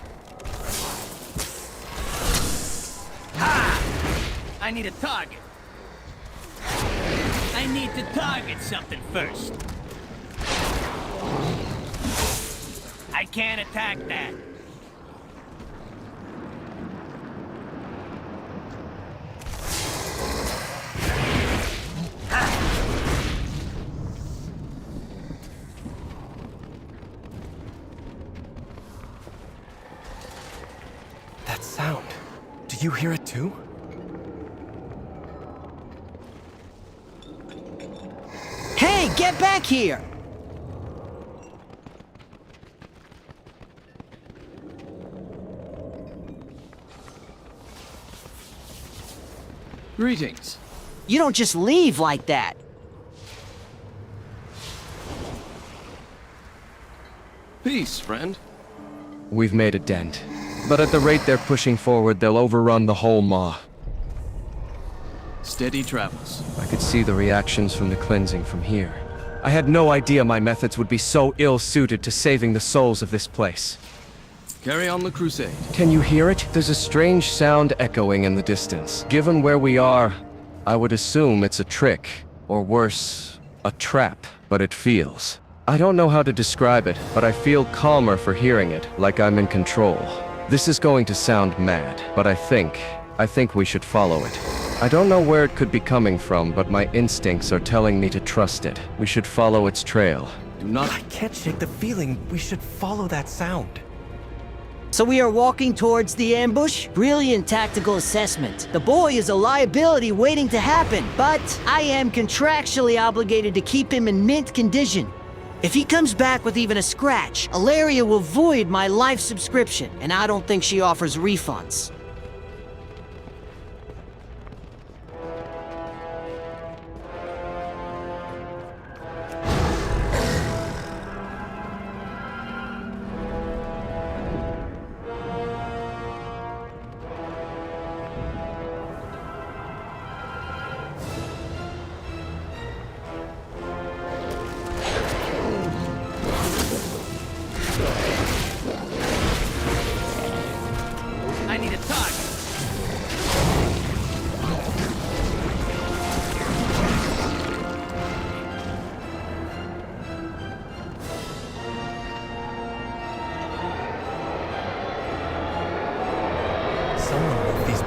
Ha! I need a target. I need to target something first. I can't attack that. That sound. Do you hear it too? Hey, get back here! Greetings. You don't just leave like that. Peace, friend. We've made a dent. But at the rate they're pushing forward, they'll overrun the whole Maw. Steady travels. I could see the reactions from the cleansing from here. I had no idea my methods would be so ill-suited to saving the souls of this place. Carry on the crusade. Can you hear it? There's a strange sound echoing in the distance. Given where we are, I would assume it's a trick. Or worse, a trap. But it feels. I don't know how to describe it, but I feel calmer for hearing it, like I'm in control. This is going to sound mad, but I think we should follow it. I don't know where it could be coming from, but my instincts are telling me to trust it. We should follow its trail. Do not... I can't shake the feeling we should follow that sound. So we are walking towards the ambush? Brilliant tactical assessment. The boy is a liability waiting to happen, but I am contractually obligated to keep him in mint condition. If he comes back with even a scratch, Alleria will void my life subscription, and I don't think she offers refunds.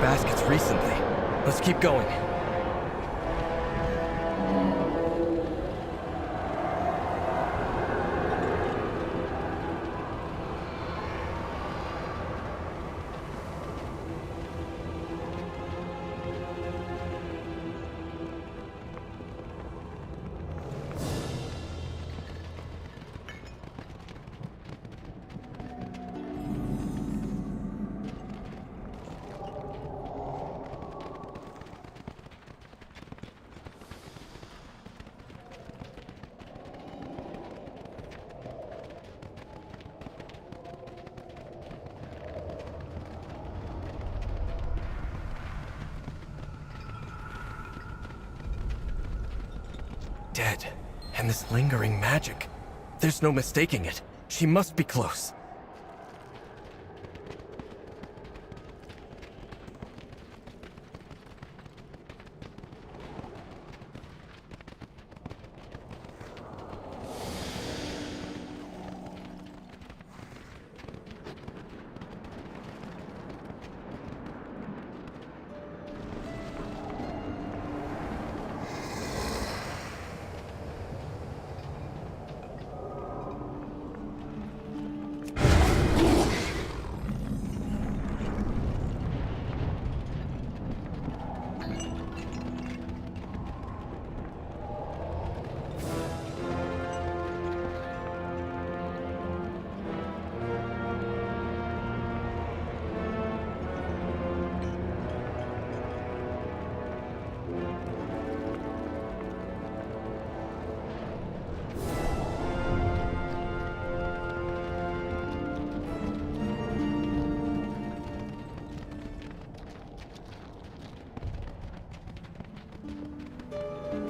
Baskets recently. Let's keep going. Dead. And this lingering magic. There's no mistaking it. She must be close.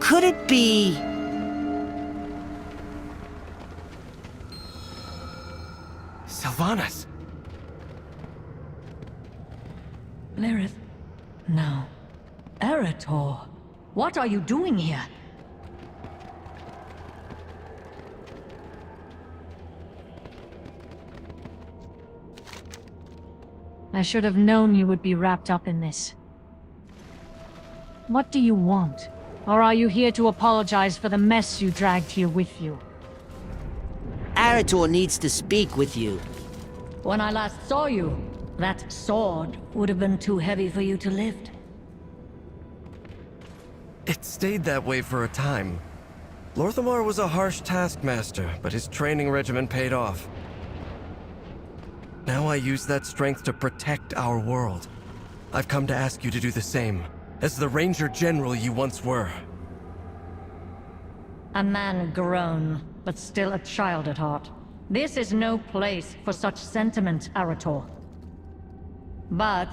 Could it be... Sylvanas! Lilith? No. Arator, what are you doing here? I should have known you would be wrapped up in this. What do you want? Or are you here to apologize for the mess you dragged here with you? Arator needs to speak with you. When I last saw you, that sword would have been too heavy for you to lift. It stayed that way for a time. Lorthamar was a harsh taskmaster, but his training regimen paid off. Now I use that strength to protect our world. I've come to ask you to do the same, as the Ranger General you once were. A man grown, but still a child at heart. This is no place for such sentiment, Arator. But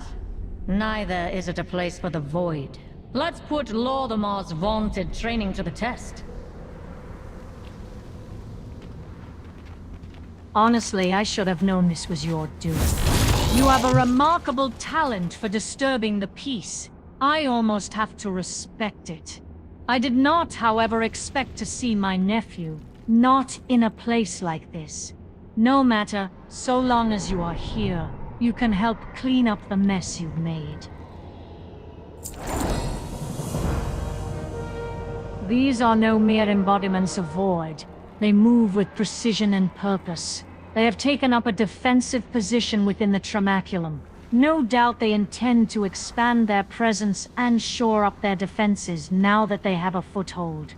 neither is it a place for the Void. Let's put Lorthamar's vaunted training to the test. Honestly, I should have known this was your doing. You have a remarkable talent for disturbing the peace. I almost have to respect it. I did not, however, expect to see my nephew. Not in a place like this. No matter, so long as you are here, you can help clean up the mess you've made. These are no mere embodiments of Void. They move with precision and purpose. They have taken up a defensive position within the Tramaculum. No doubt they intend to expand their presence and shore up their defenses now that they have a foothold.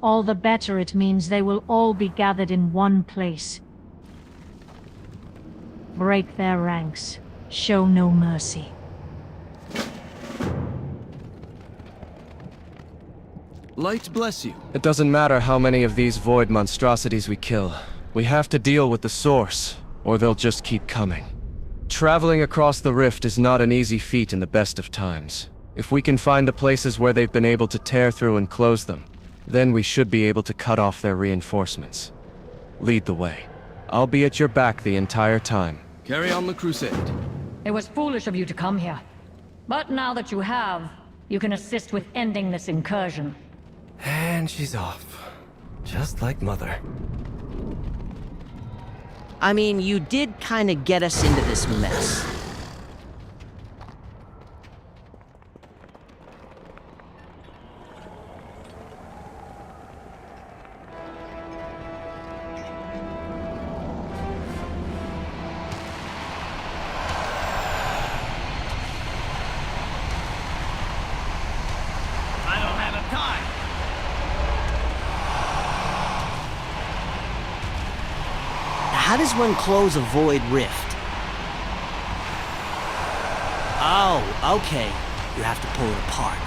All the better it means they will all be gathered in one place. Break their ranks. Show no mercy. Light bless you. It doesn't matter how many of these void monstrosities we kill. We have to deal with the source, or they'll just keep coming. Traveling across the rift is not an easy feat in the best of times. If we can find the places where they've been able to tear through and close them, then we should be able to cut off their reinforcements. Lead the way. I'll be at your back the entire time. Carry on the crusade. It was foolish of you to come here. But now that you have, you can assist with ending this incursion. And she's off. Just like Mother. I mean, you did kind of get us into this mess. How does one close a void rift? Oh, okay. You have to pull it apart.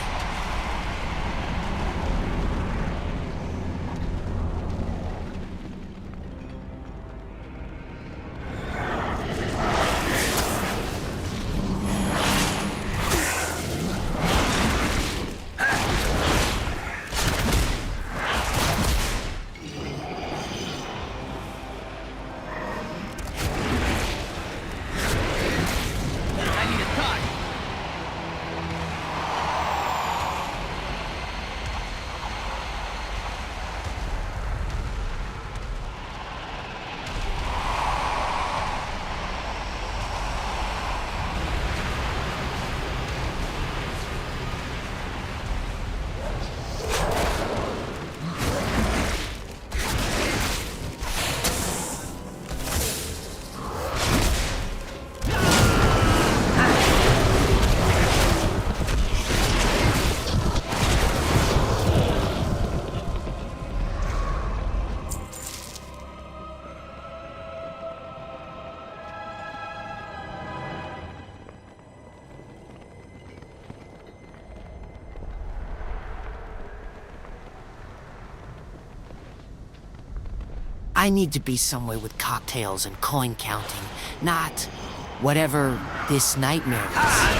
I need to be somewhere with cocktails and coin counting, not whatever this nightmare is.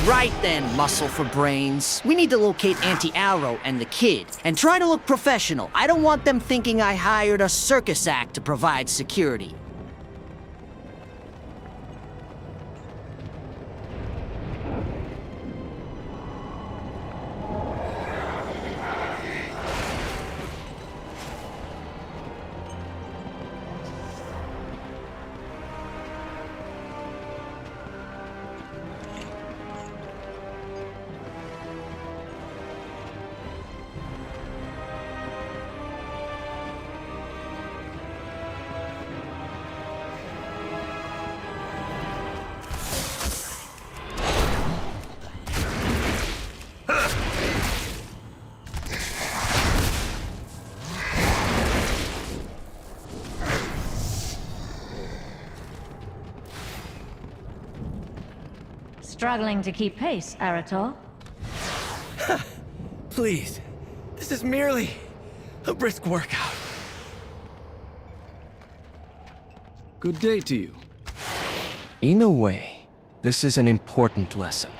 Right then, muscle for brains. We need to locate Auntie Arrow and the kid, and try to look professional. I don't want them thinking I hired a circus act to provide security. Struggling to keep pace, Arator? Please, this is merely a brisk workout. Good day to you. In a way, this is an important lesson.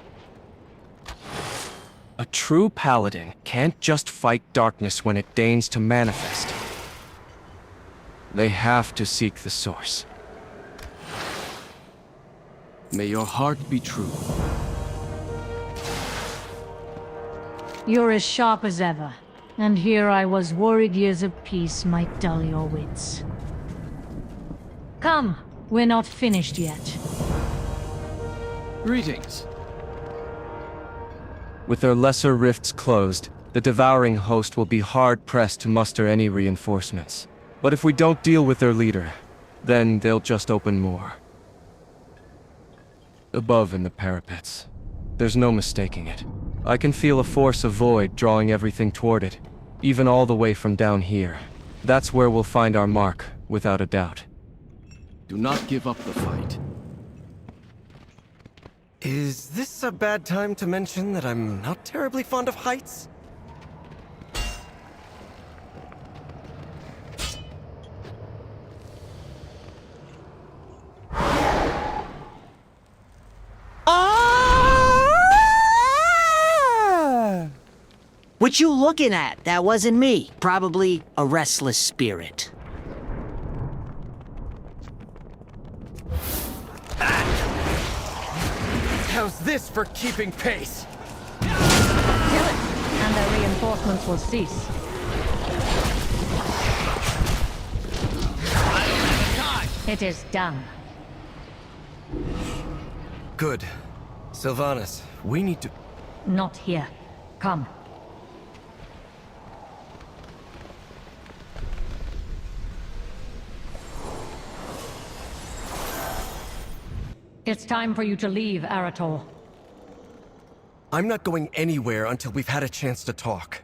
A true paladin can't just fight darkness when it deigns to manifest. They have to seek the source. May your heart be true. You're as sharp as ever. And here I was worried years of peace might dull your wits. Come, we're not finished yet. Greetings. With their lesser rifts closed, the devouring host will be hard-pressed to muster any reinforcements. But if we don't deal with their leader, then they'll just open more. Above in the parapets. There's no mistaking it. I can feel a force of void drawing everything toward it, even all the way from down here. That's where we'll find our mark, without a doubt. Do not give up the fight. Is this a bad time to mention that I'm not terribly fond of heights? What you looking at? That wasn't me. Probably a restless spirit. How's this for keeping pace? Kill it, and their reinforcements will cease. It is done. Good. Sylvanas, we need to... Not here. Come. It's time for you to leave, Arator. I'm not going anywhere until we've had a chance to talk.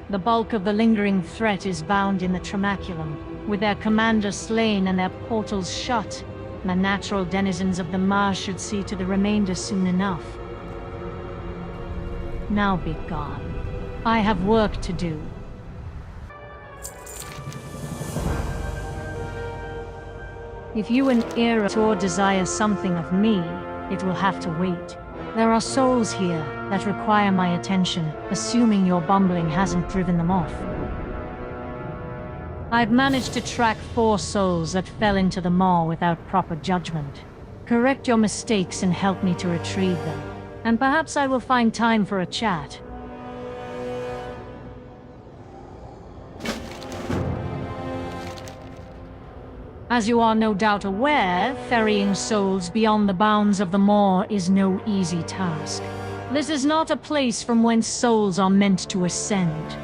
The bulk of the lingering threat is bound in the Tremaculum. With their commander slain and their portals shut, the natural denizens of the marsh should see to the remainder soon enough. Now be gone. I have work to do. If you and Arator desire something of me, it will have to wait. There are souls here that require my attention, assuming your bumbling hasn't driven them off. I've managed to track 4 souls that fell into the maw without proper judgment. Correct your mistakes and help me to retrieve them. And perhaps I will find time for a chat. As you are no doubt aware, ferrying souls beyond the bounds of the maw is no easy task. This is not a place from whence souls are meant to ascend.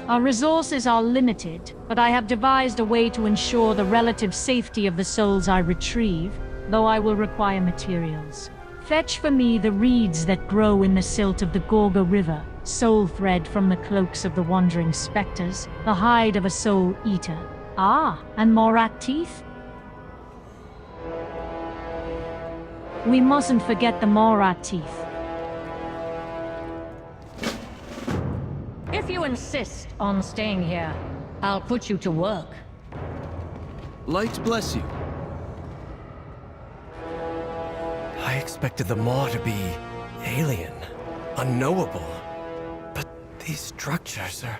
Our resources are limited, but I have devised a way to ensure the relative safety of the souls I retrieve, though I will require materials. Fetch for me the reeds that grow in the silt of the Gorga River, soul thread from the cloaks of the wandering specters, the hide of a soul eater. Ah, and Morat teeth? We mustn't forget the Morat teeth. If you insist on staying here, I'll put you to work. Light bless you. I expected the Maw to be alien, unknowable. But these structures are...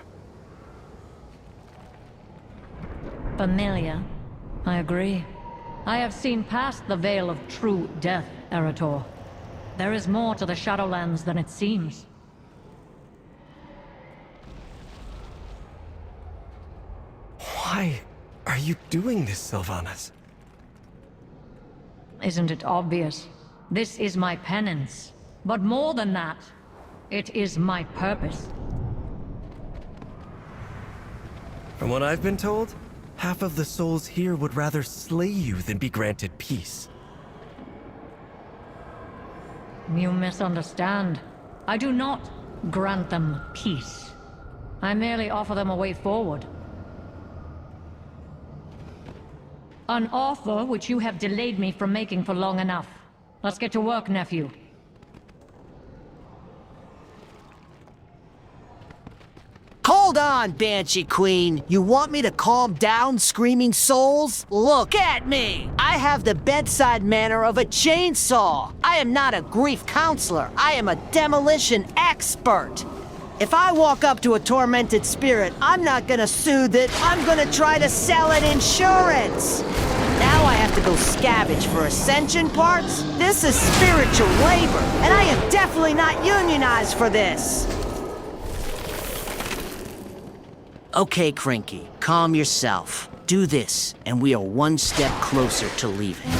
Familiar. I agree. I have seen past the veil of true death, Arator. There is more to the Shadowlands than it seems. Why are you doing this, Sylvanas? Isn't it obvious? This is my penance. But more than that, it is my purpose. From what I've been told, half of the souls here would rather slay you than be granted peace. You misunderstand. I do not grant them peace. I merely offer them a way forward. An offer which you have delayed me from making for long enough. Let's get to work, nephew. Hold on, Banshee Queen. You want me to calm down, screaming souls? Look at me! I have the bedside manner of a chainsaw. I am not a grief counselor. I am a demolition expert. If I walk up to a tormented spirit, I'm not gonna soothe it. I'm gonna try to sell it insurance. Now I have to go scavenge for ascension parts? This is spiritual labor, and I am definitely not unionized for this. Okay, Krenky, calm yourself. Do this, and we are one step closer to leaving.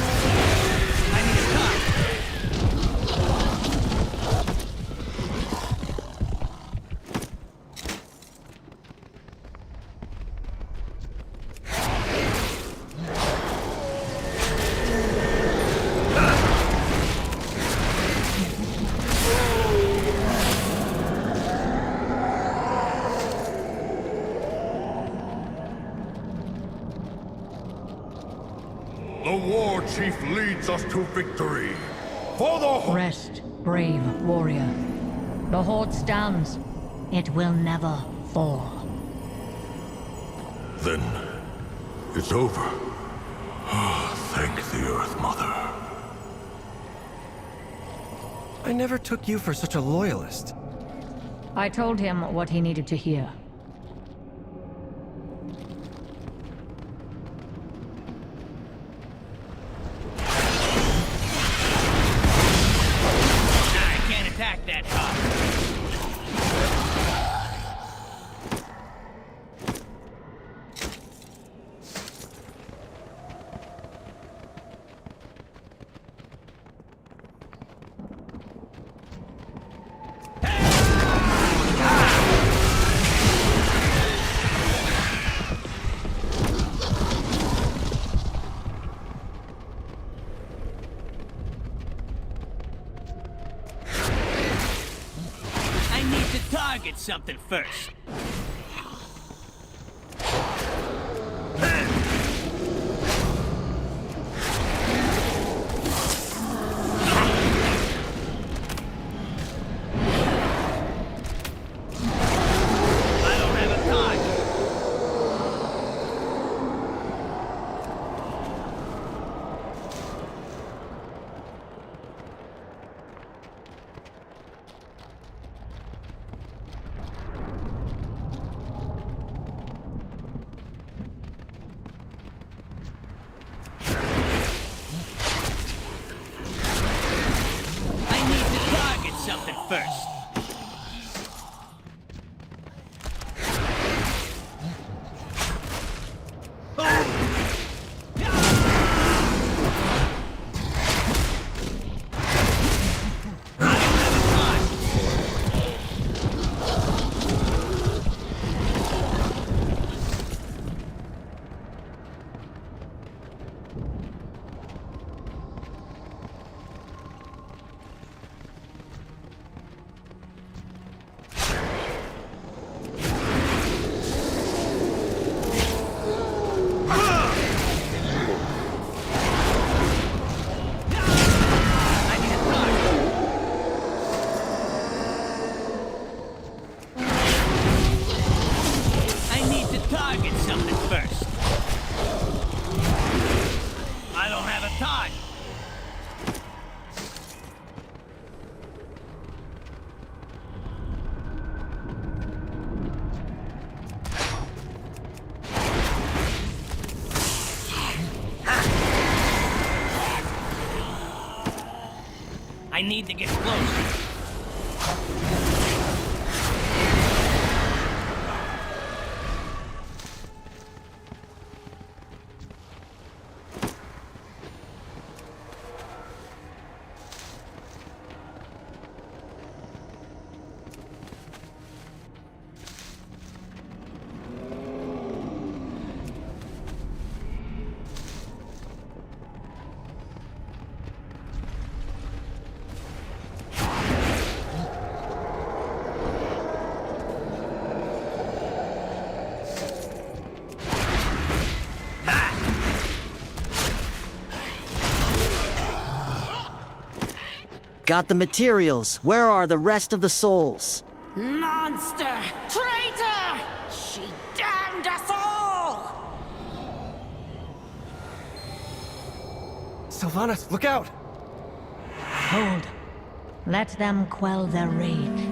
The war chief leads us to victory. For the... Rest, brave warrior. The Horde stands. It will never fall. Then, it's over. Thank the Earth Mother. I never took you for such a loyalist. I told him what he needed to hear. Attack that hub. Target something first. I need to get close. Got the materials. Where are the rest of the souls? Monster! Traitor! She damned us all! Sylvanas, look out! Hold. Let them quell their rage.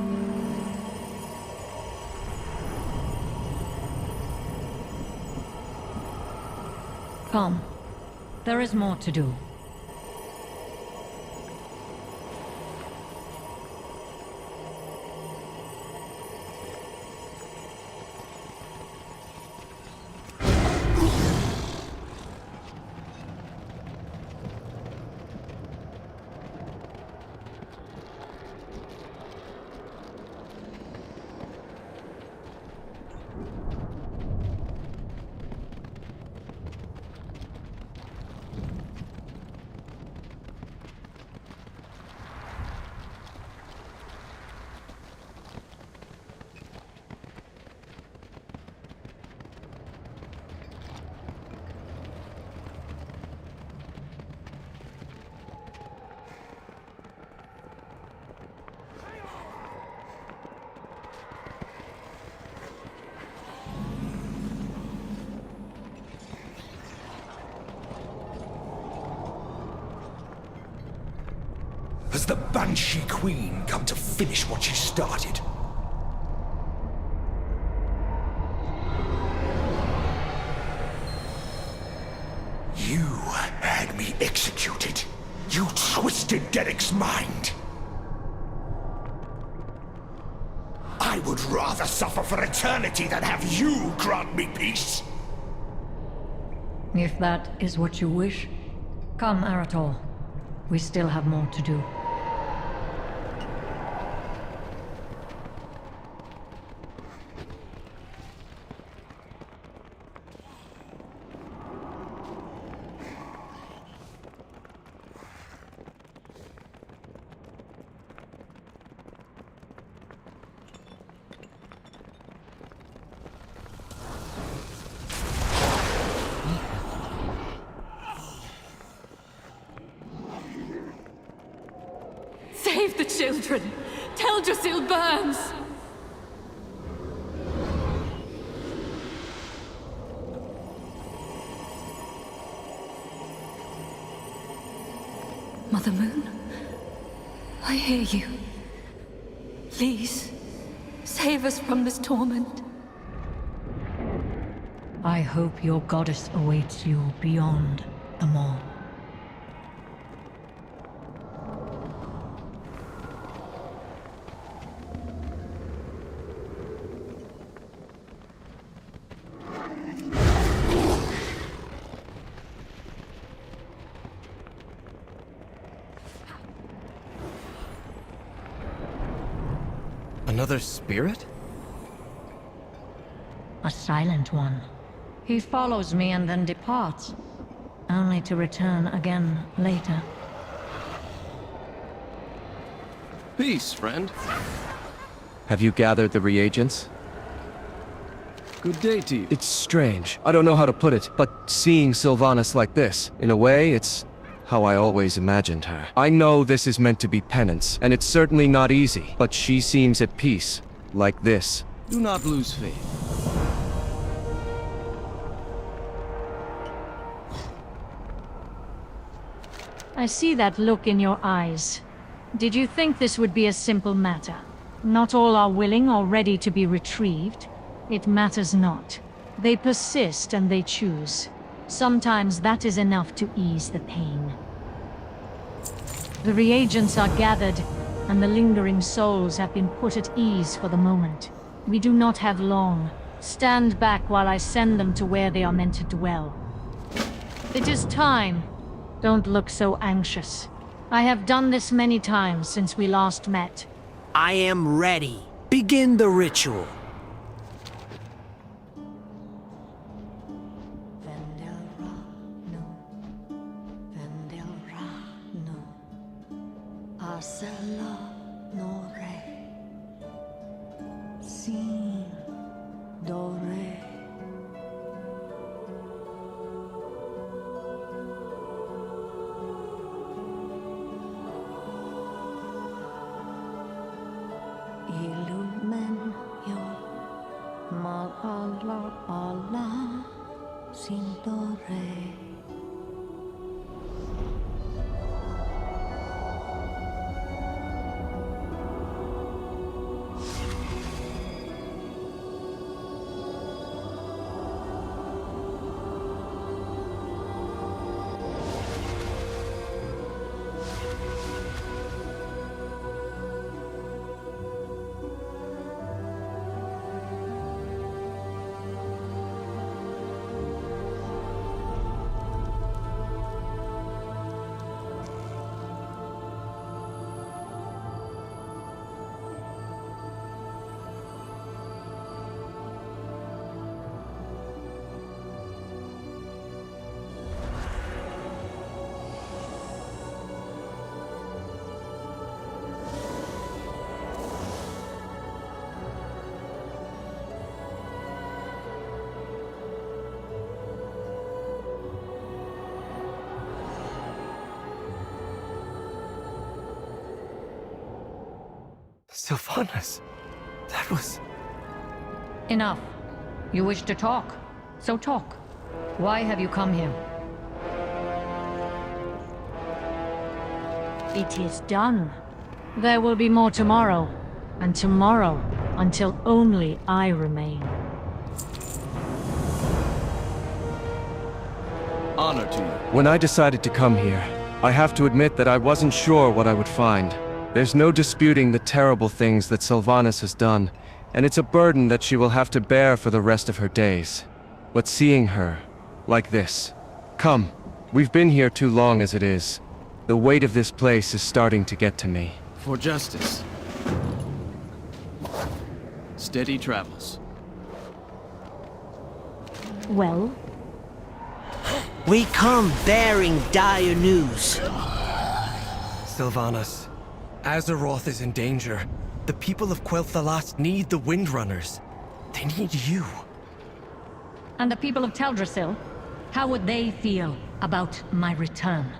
Come. There is more to do. Has the Banshee Queen come to finish what she started? You had me executed. You twisted Derek's mind. I would rather suffer for eternity than have you grant me peace. If that is what you wish, come, Arator. We still have more to do. Save the children! Teldrassil burns! Mother Moon, I hear you. Please, save us from this torment. I hope your goddess awaits you beyond the Maw. Another spirit? A silent one. He follows me and then departs, only to return again later. Peace, friend. Have you gathered the reagents? Good day to you. It's strange. I don't know how to put it, but seeing Sylvanas like this, in a way, it's how I always imagined her. I know this is meant to be penance, and it's certainly not easy, but she seems at peace, like this. Do not lose faith. I see that look in your eyes. Did you think this would be a simple matter? Not all are willing or ready to be retrieved. It matters not. They persist and they choose. Sometimes that is enough to ease the pain. The reagents are gathered, and the lingering souls have been put at ease for the moment. We do not have long. Stand back while I send them to where they are meant to dwell. It is time. Don't look so anxious. I have done this many times since we last met. I am ready. Begin the ritual. Sylvanas, that was... Enough. You wish to talk, so talk. Why have you come here? It is done. There will be more tomorrow, and tomorrow until only I remain. Honor to you. When I decided to come here, I have to admit that I wasn't sure what I would find. There's no disputing the terrible things that Sylvanas has done, and it's a burden that she will have to bear for the rest of her days. But seeing her, like this... Come, we've been here too long as it is. The weight of this place is starting to get to me. For justice. Steady travels. Well? We come bearing dire news. Sylvanas, Azeroth is in danger. The people of Quel'Thalas need the Windrunners. They need you. And the people of Teldrassil? How would they feel about my return?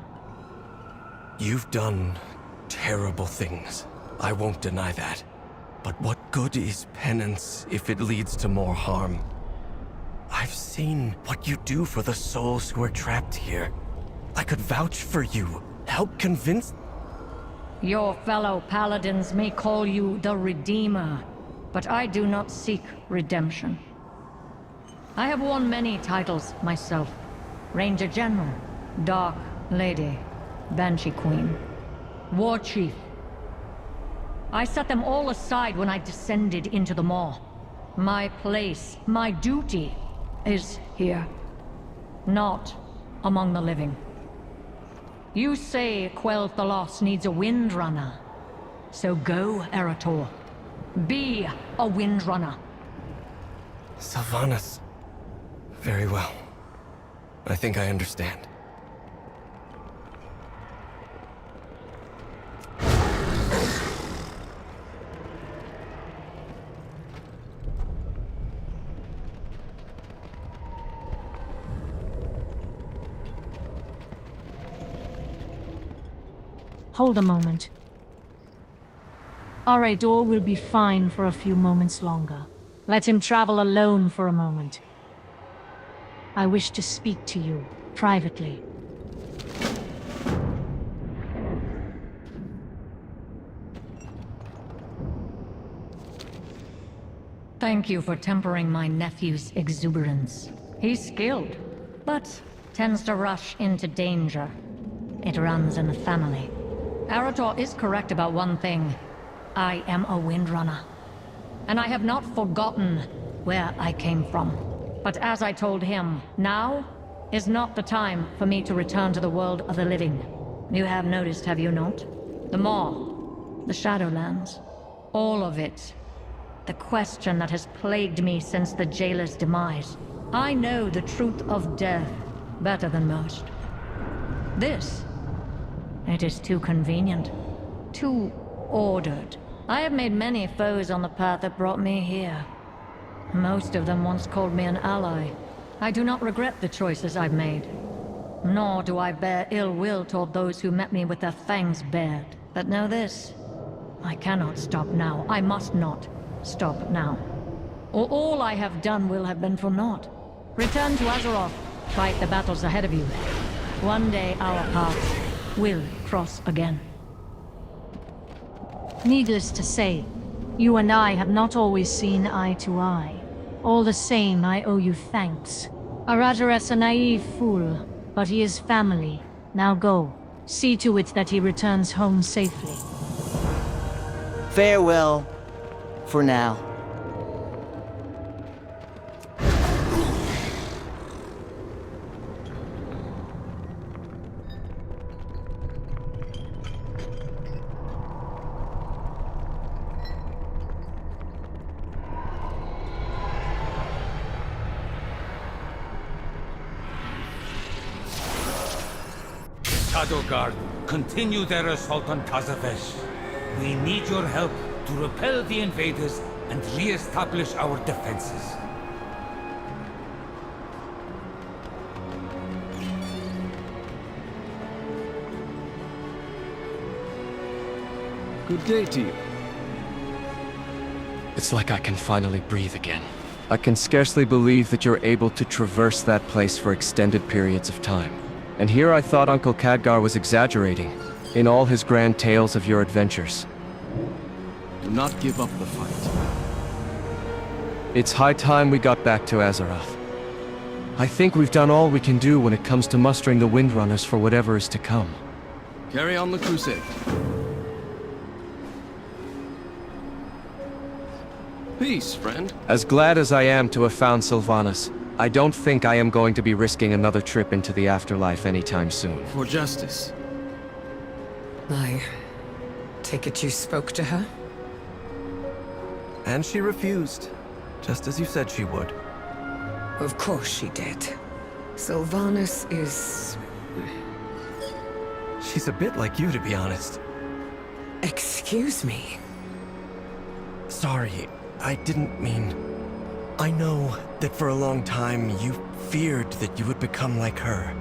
You've done terrible things. I won't deny that. But what good is penance if it leads to more harm? I've seen what you do for the souls who are trapped here. I could vouch for you, help convince... Your fellow paladins may call you the Redeemer, but I do not seek redemption. I have worn many titles myself. Ranger General, Dark Lady, Banshee Queen, War Chief. I set them all aside when I descended into the Maw. My place, my duty, is here. Not among the living. You say Quel'Thalas needs a Windrunner. So go, Arator. Be a Windrunner. Sylvanas. Very well. I think I understand. Hold a moment. Arator will be fine for a few moments longer. Let him travel alone for a moment. I wish to speak to you, privately. Thank you for tempering my nephew's exuberance. He's skilled, but tends to rush into danger. It runs in the family. Arator is correct about one thing. I am a Windrunner. And I have not forgotten where I came from. But as I told him, now is not the time for me to return to the world of the living. You have noticed, have you not? The Maw, the Shadowlands, all of it. The question that has plagued me since the jailer's demise. I know the truth of death better than most. This, it is too convenient, too ordered. I have made many foes on the path that brought me here. Most of them once called me an ally. I do not regret the choices I've made. Nor do I bear ill will toward those who met me with their fangs bared. But know this, I cannot stop now. I must not stop now. Or all I have done will have been for naught. Return to Azeroth, fight the battles ahead of you. One day our paths will cross again. Needless to say, you and I have not always seen eye to eye. All the same, I owe you thanks. Arator is a naive fool, but he is family. Now go. See to it that he returns home safely. Farewell. For now. Shadow Guard continue their assault on Tazavesh. We need your help to repel the invaders and re-establish our defenses. Good day to you. It's like I can finally breathe again. I can scarcely believe that you're able to traverse that place for extended periods of time. And here I thought Uncle Khadgar was exaggerating in all his grand tales of your adventures. Do not give up the fight. It's high time we got back to Azeroth. I think we've done all we can do when it comes to mustering the Windrunners for whatever is to come. Carry on the crusade. Peace, friend. As glad as I am to have found Sylvanas, I don't think I am going to be risking another trip into the afterlife anytime soon. For justice. I take it you spoke to her? And she refused, just as you said she would. Of course she did. Sylvanas is... She's a bit like you, to be honest. Excuse me? Sorry, I didn't mean... I know that for a long time you feared that you would become like her.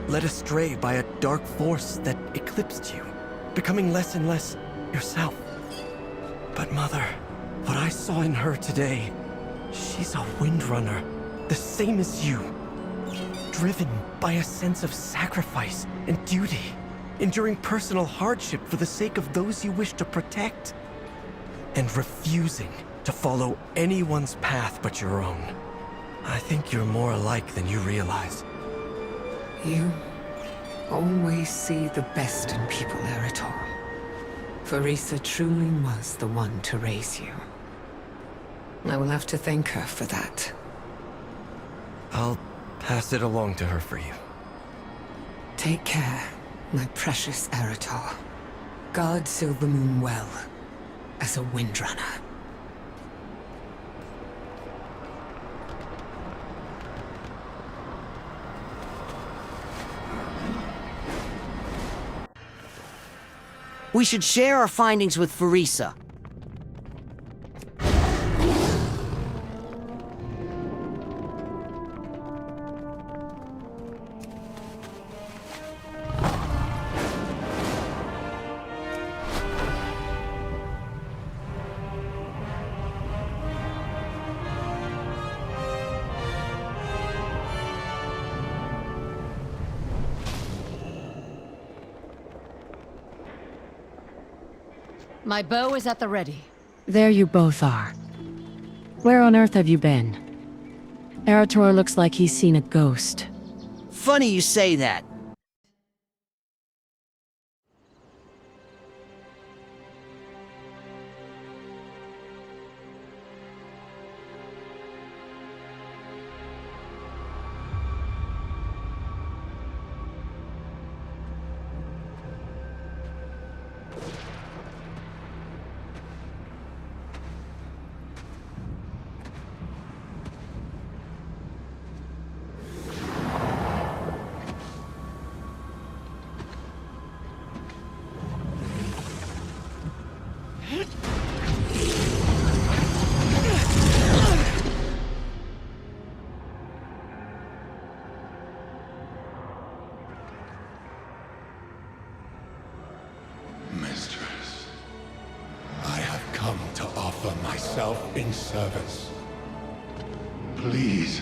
Led astray by a dark force that eclipsed you, becoming less and less yourself. But Mother, what I saw in her today, she's a Windrunner, the same as you. Driven by a sense of sacrifice and duty, enduring personal hardship for the sake of those you wish to protect, and refusing to follow anyone's path but your own. I think you're more alike than you realize. You always see the best in people, Arator. Vereesa truly was the one to raise you. I will have to thank her for that. I'll pass it along to her for you. Take care, my precious Arator. Guard Silvermoon well, as a Windrunner. We should share our findings with Vereesa. My bow is at the ready. There you both are. Where on earth have you been? Arator looks like he's seen a ghost. Funny you say that. myself in service. Please.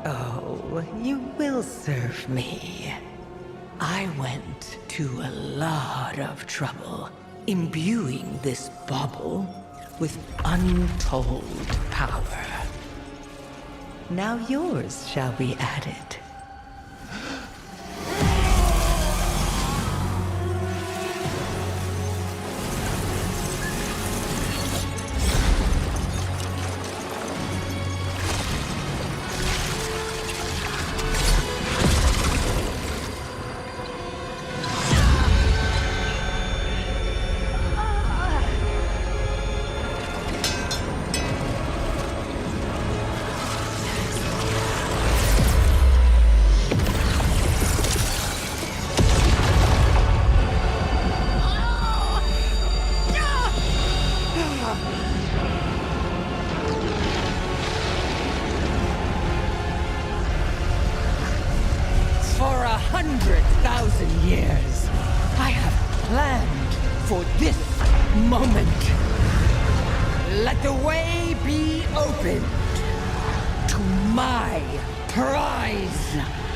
Oh, you will serve me. I went to a lot of trouble imbuing this bauble with untold power. Now yours shall be added. For 100,000 years, I have planned for this moment. Let the way be opened to my prize.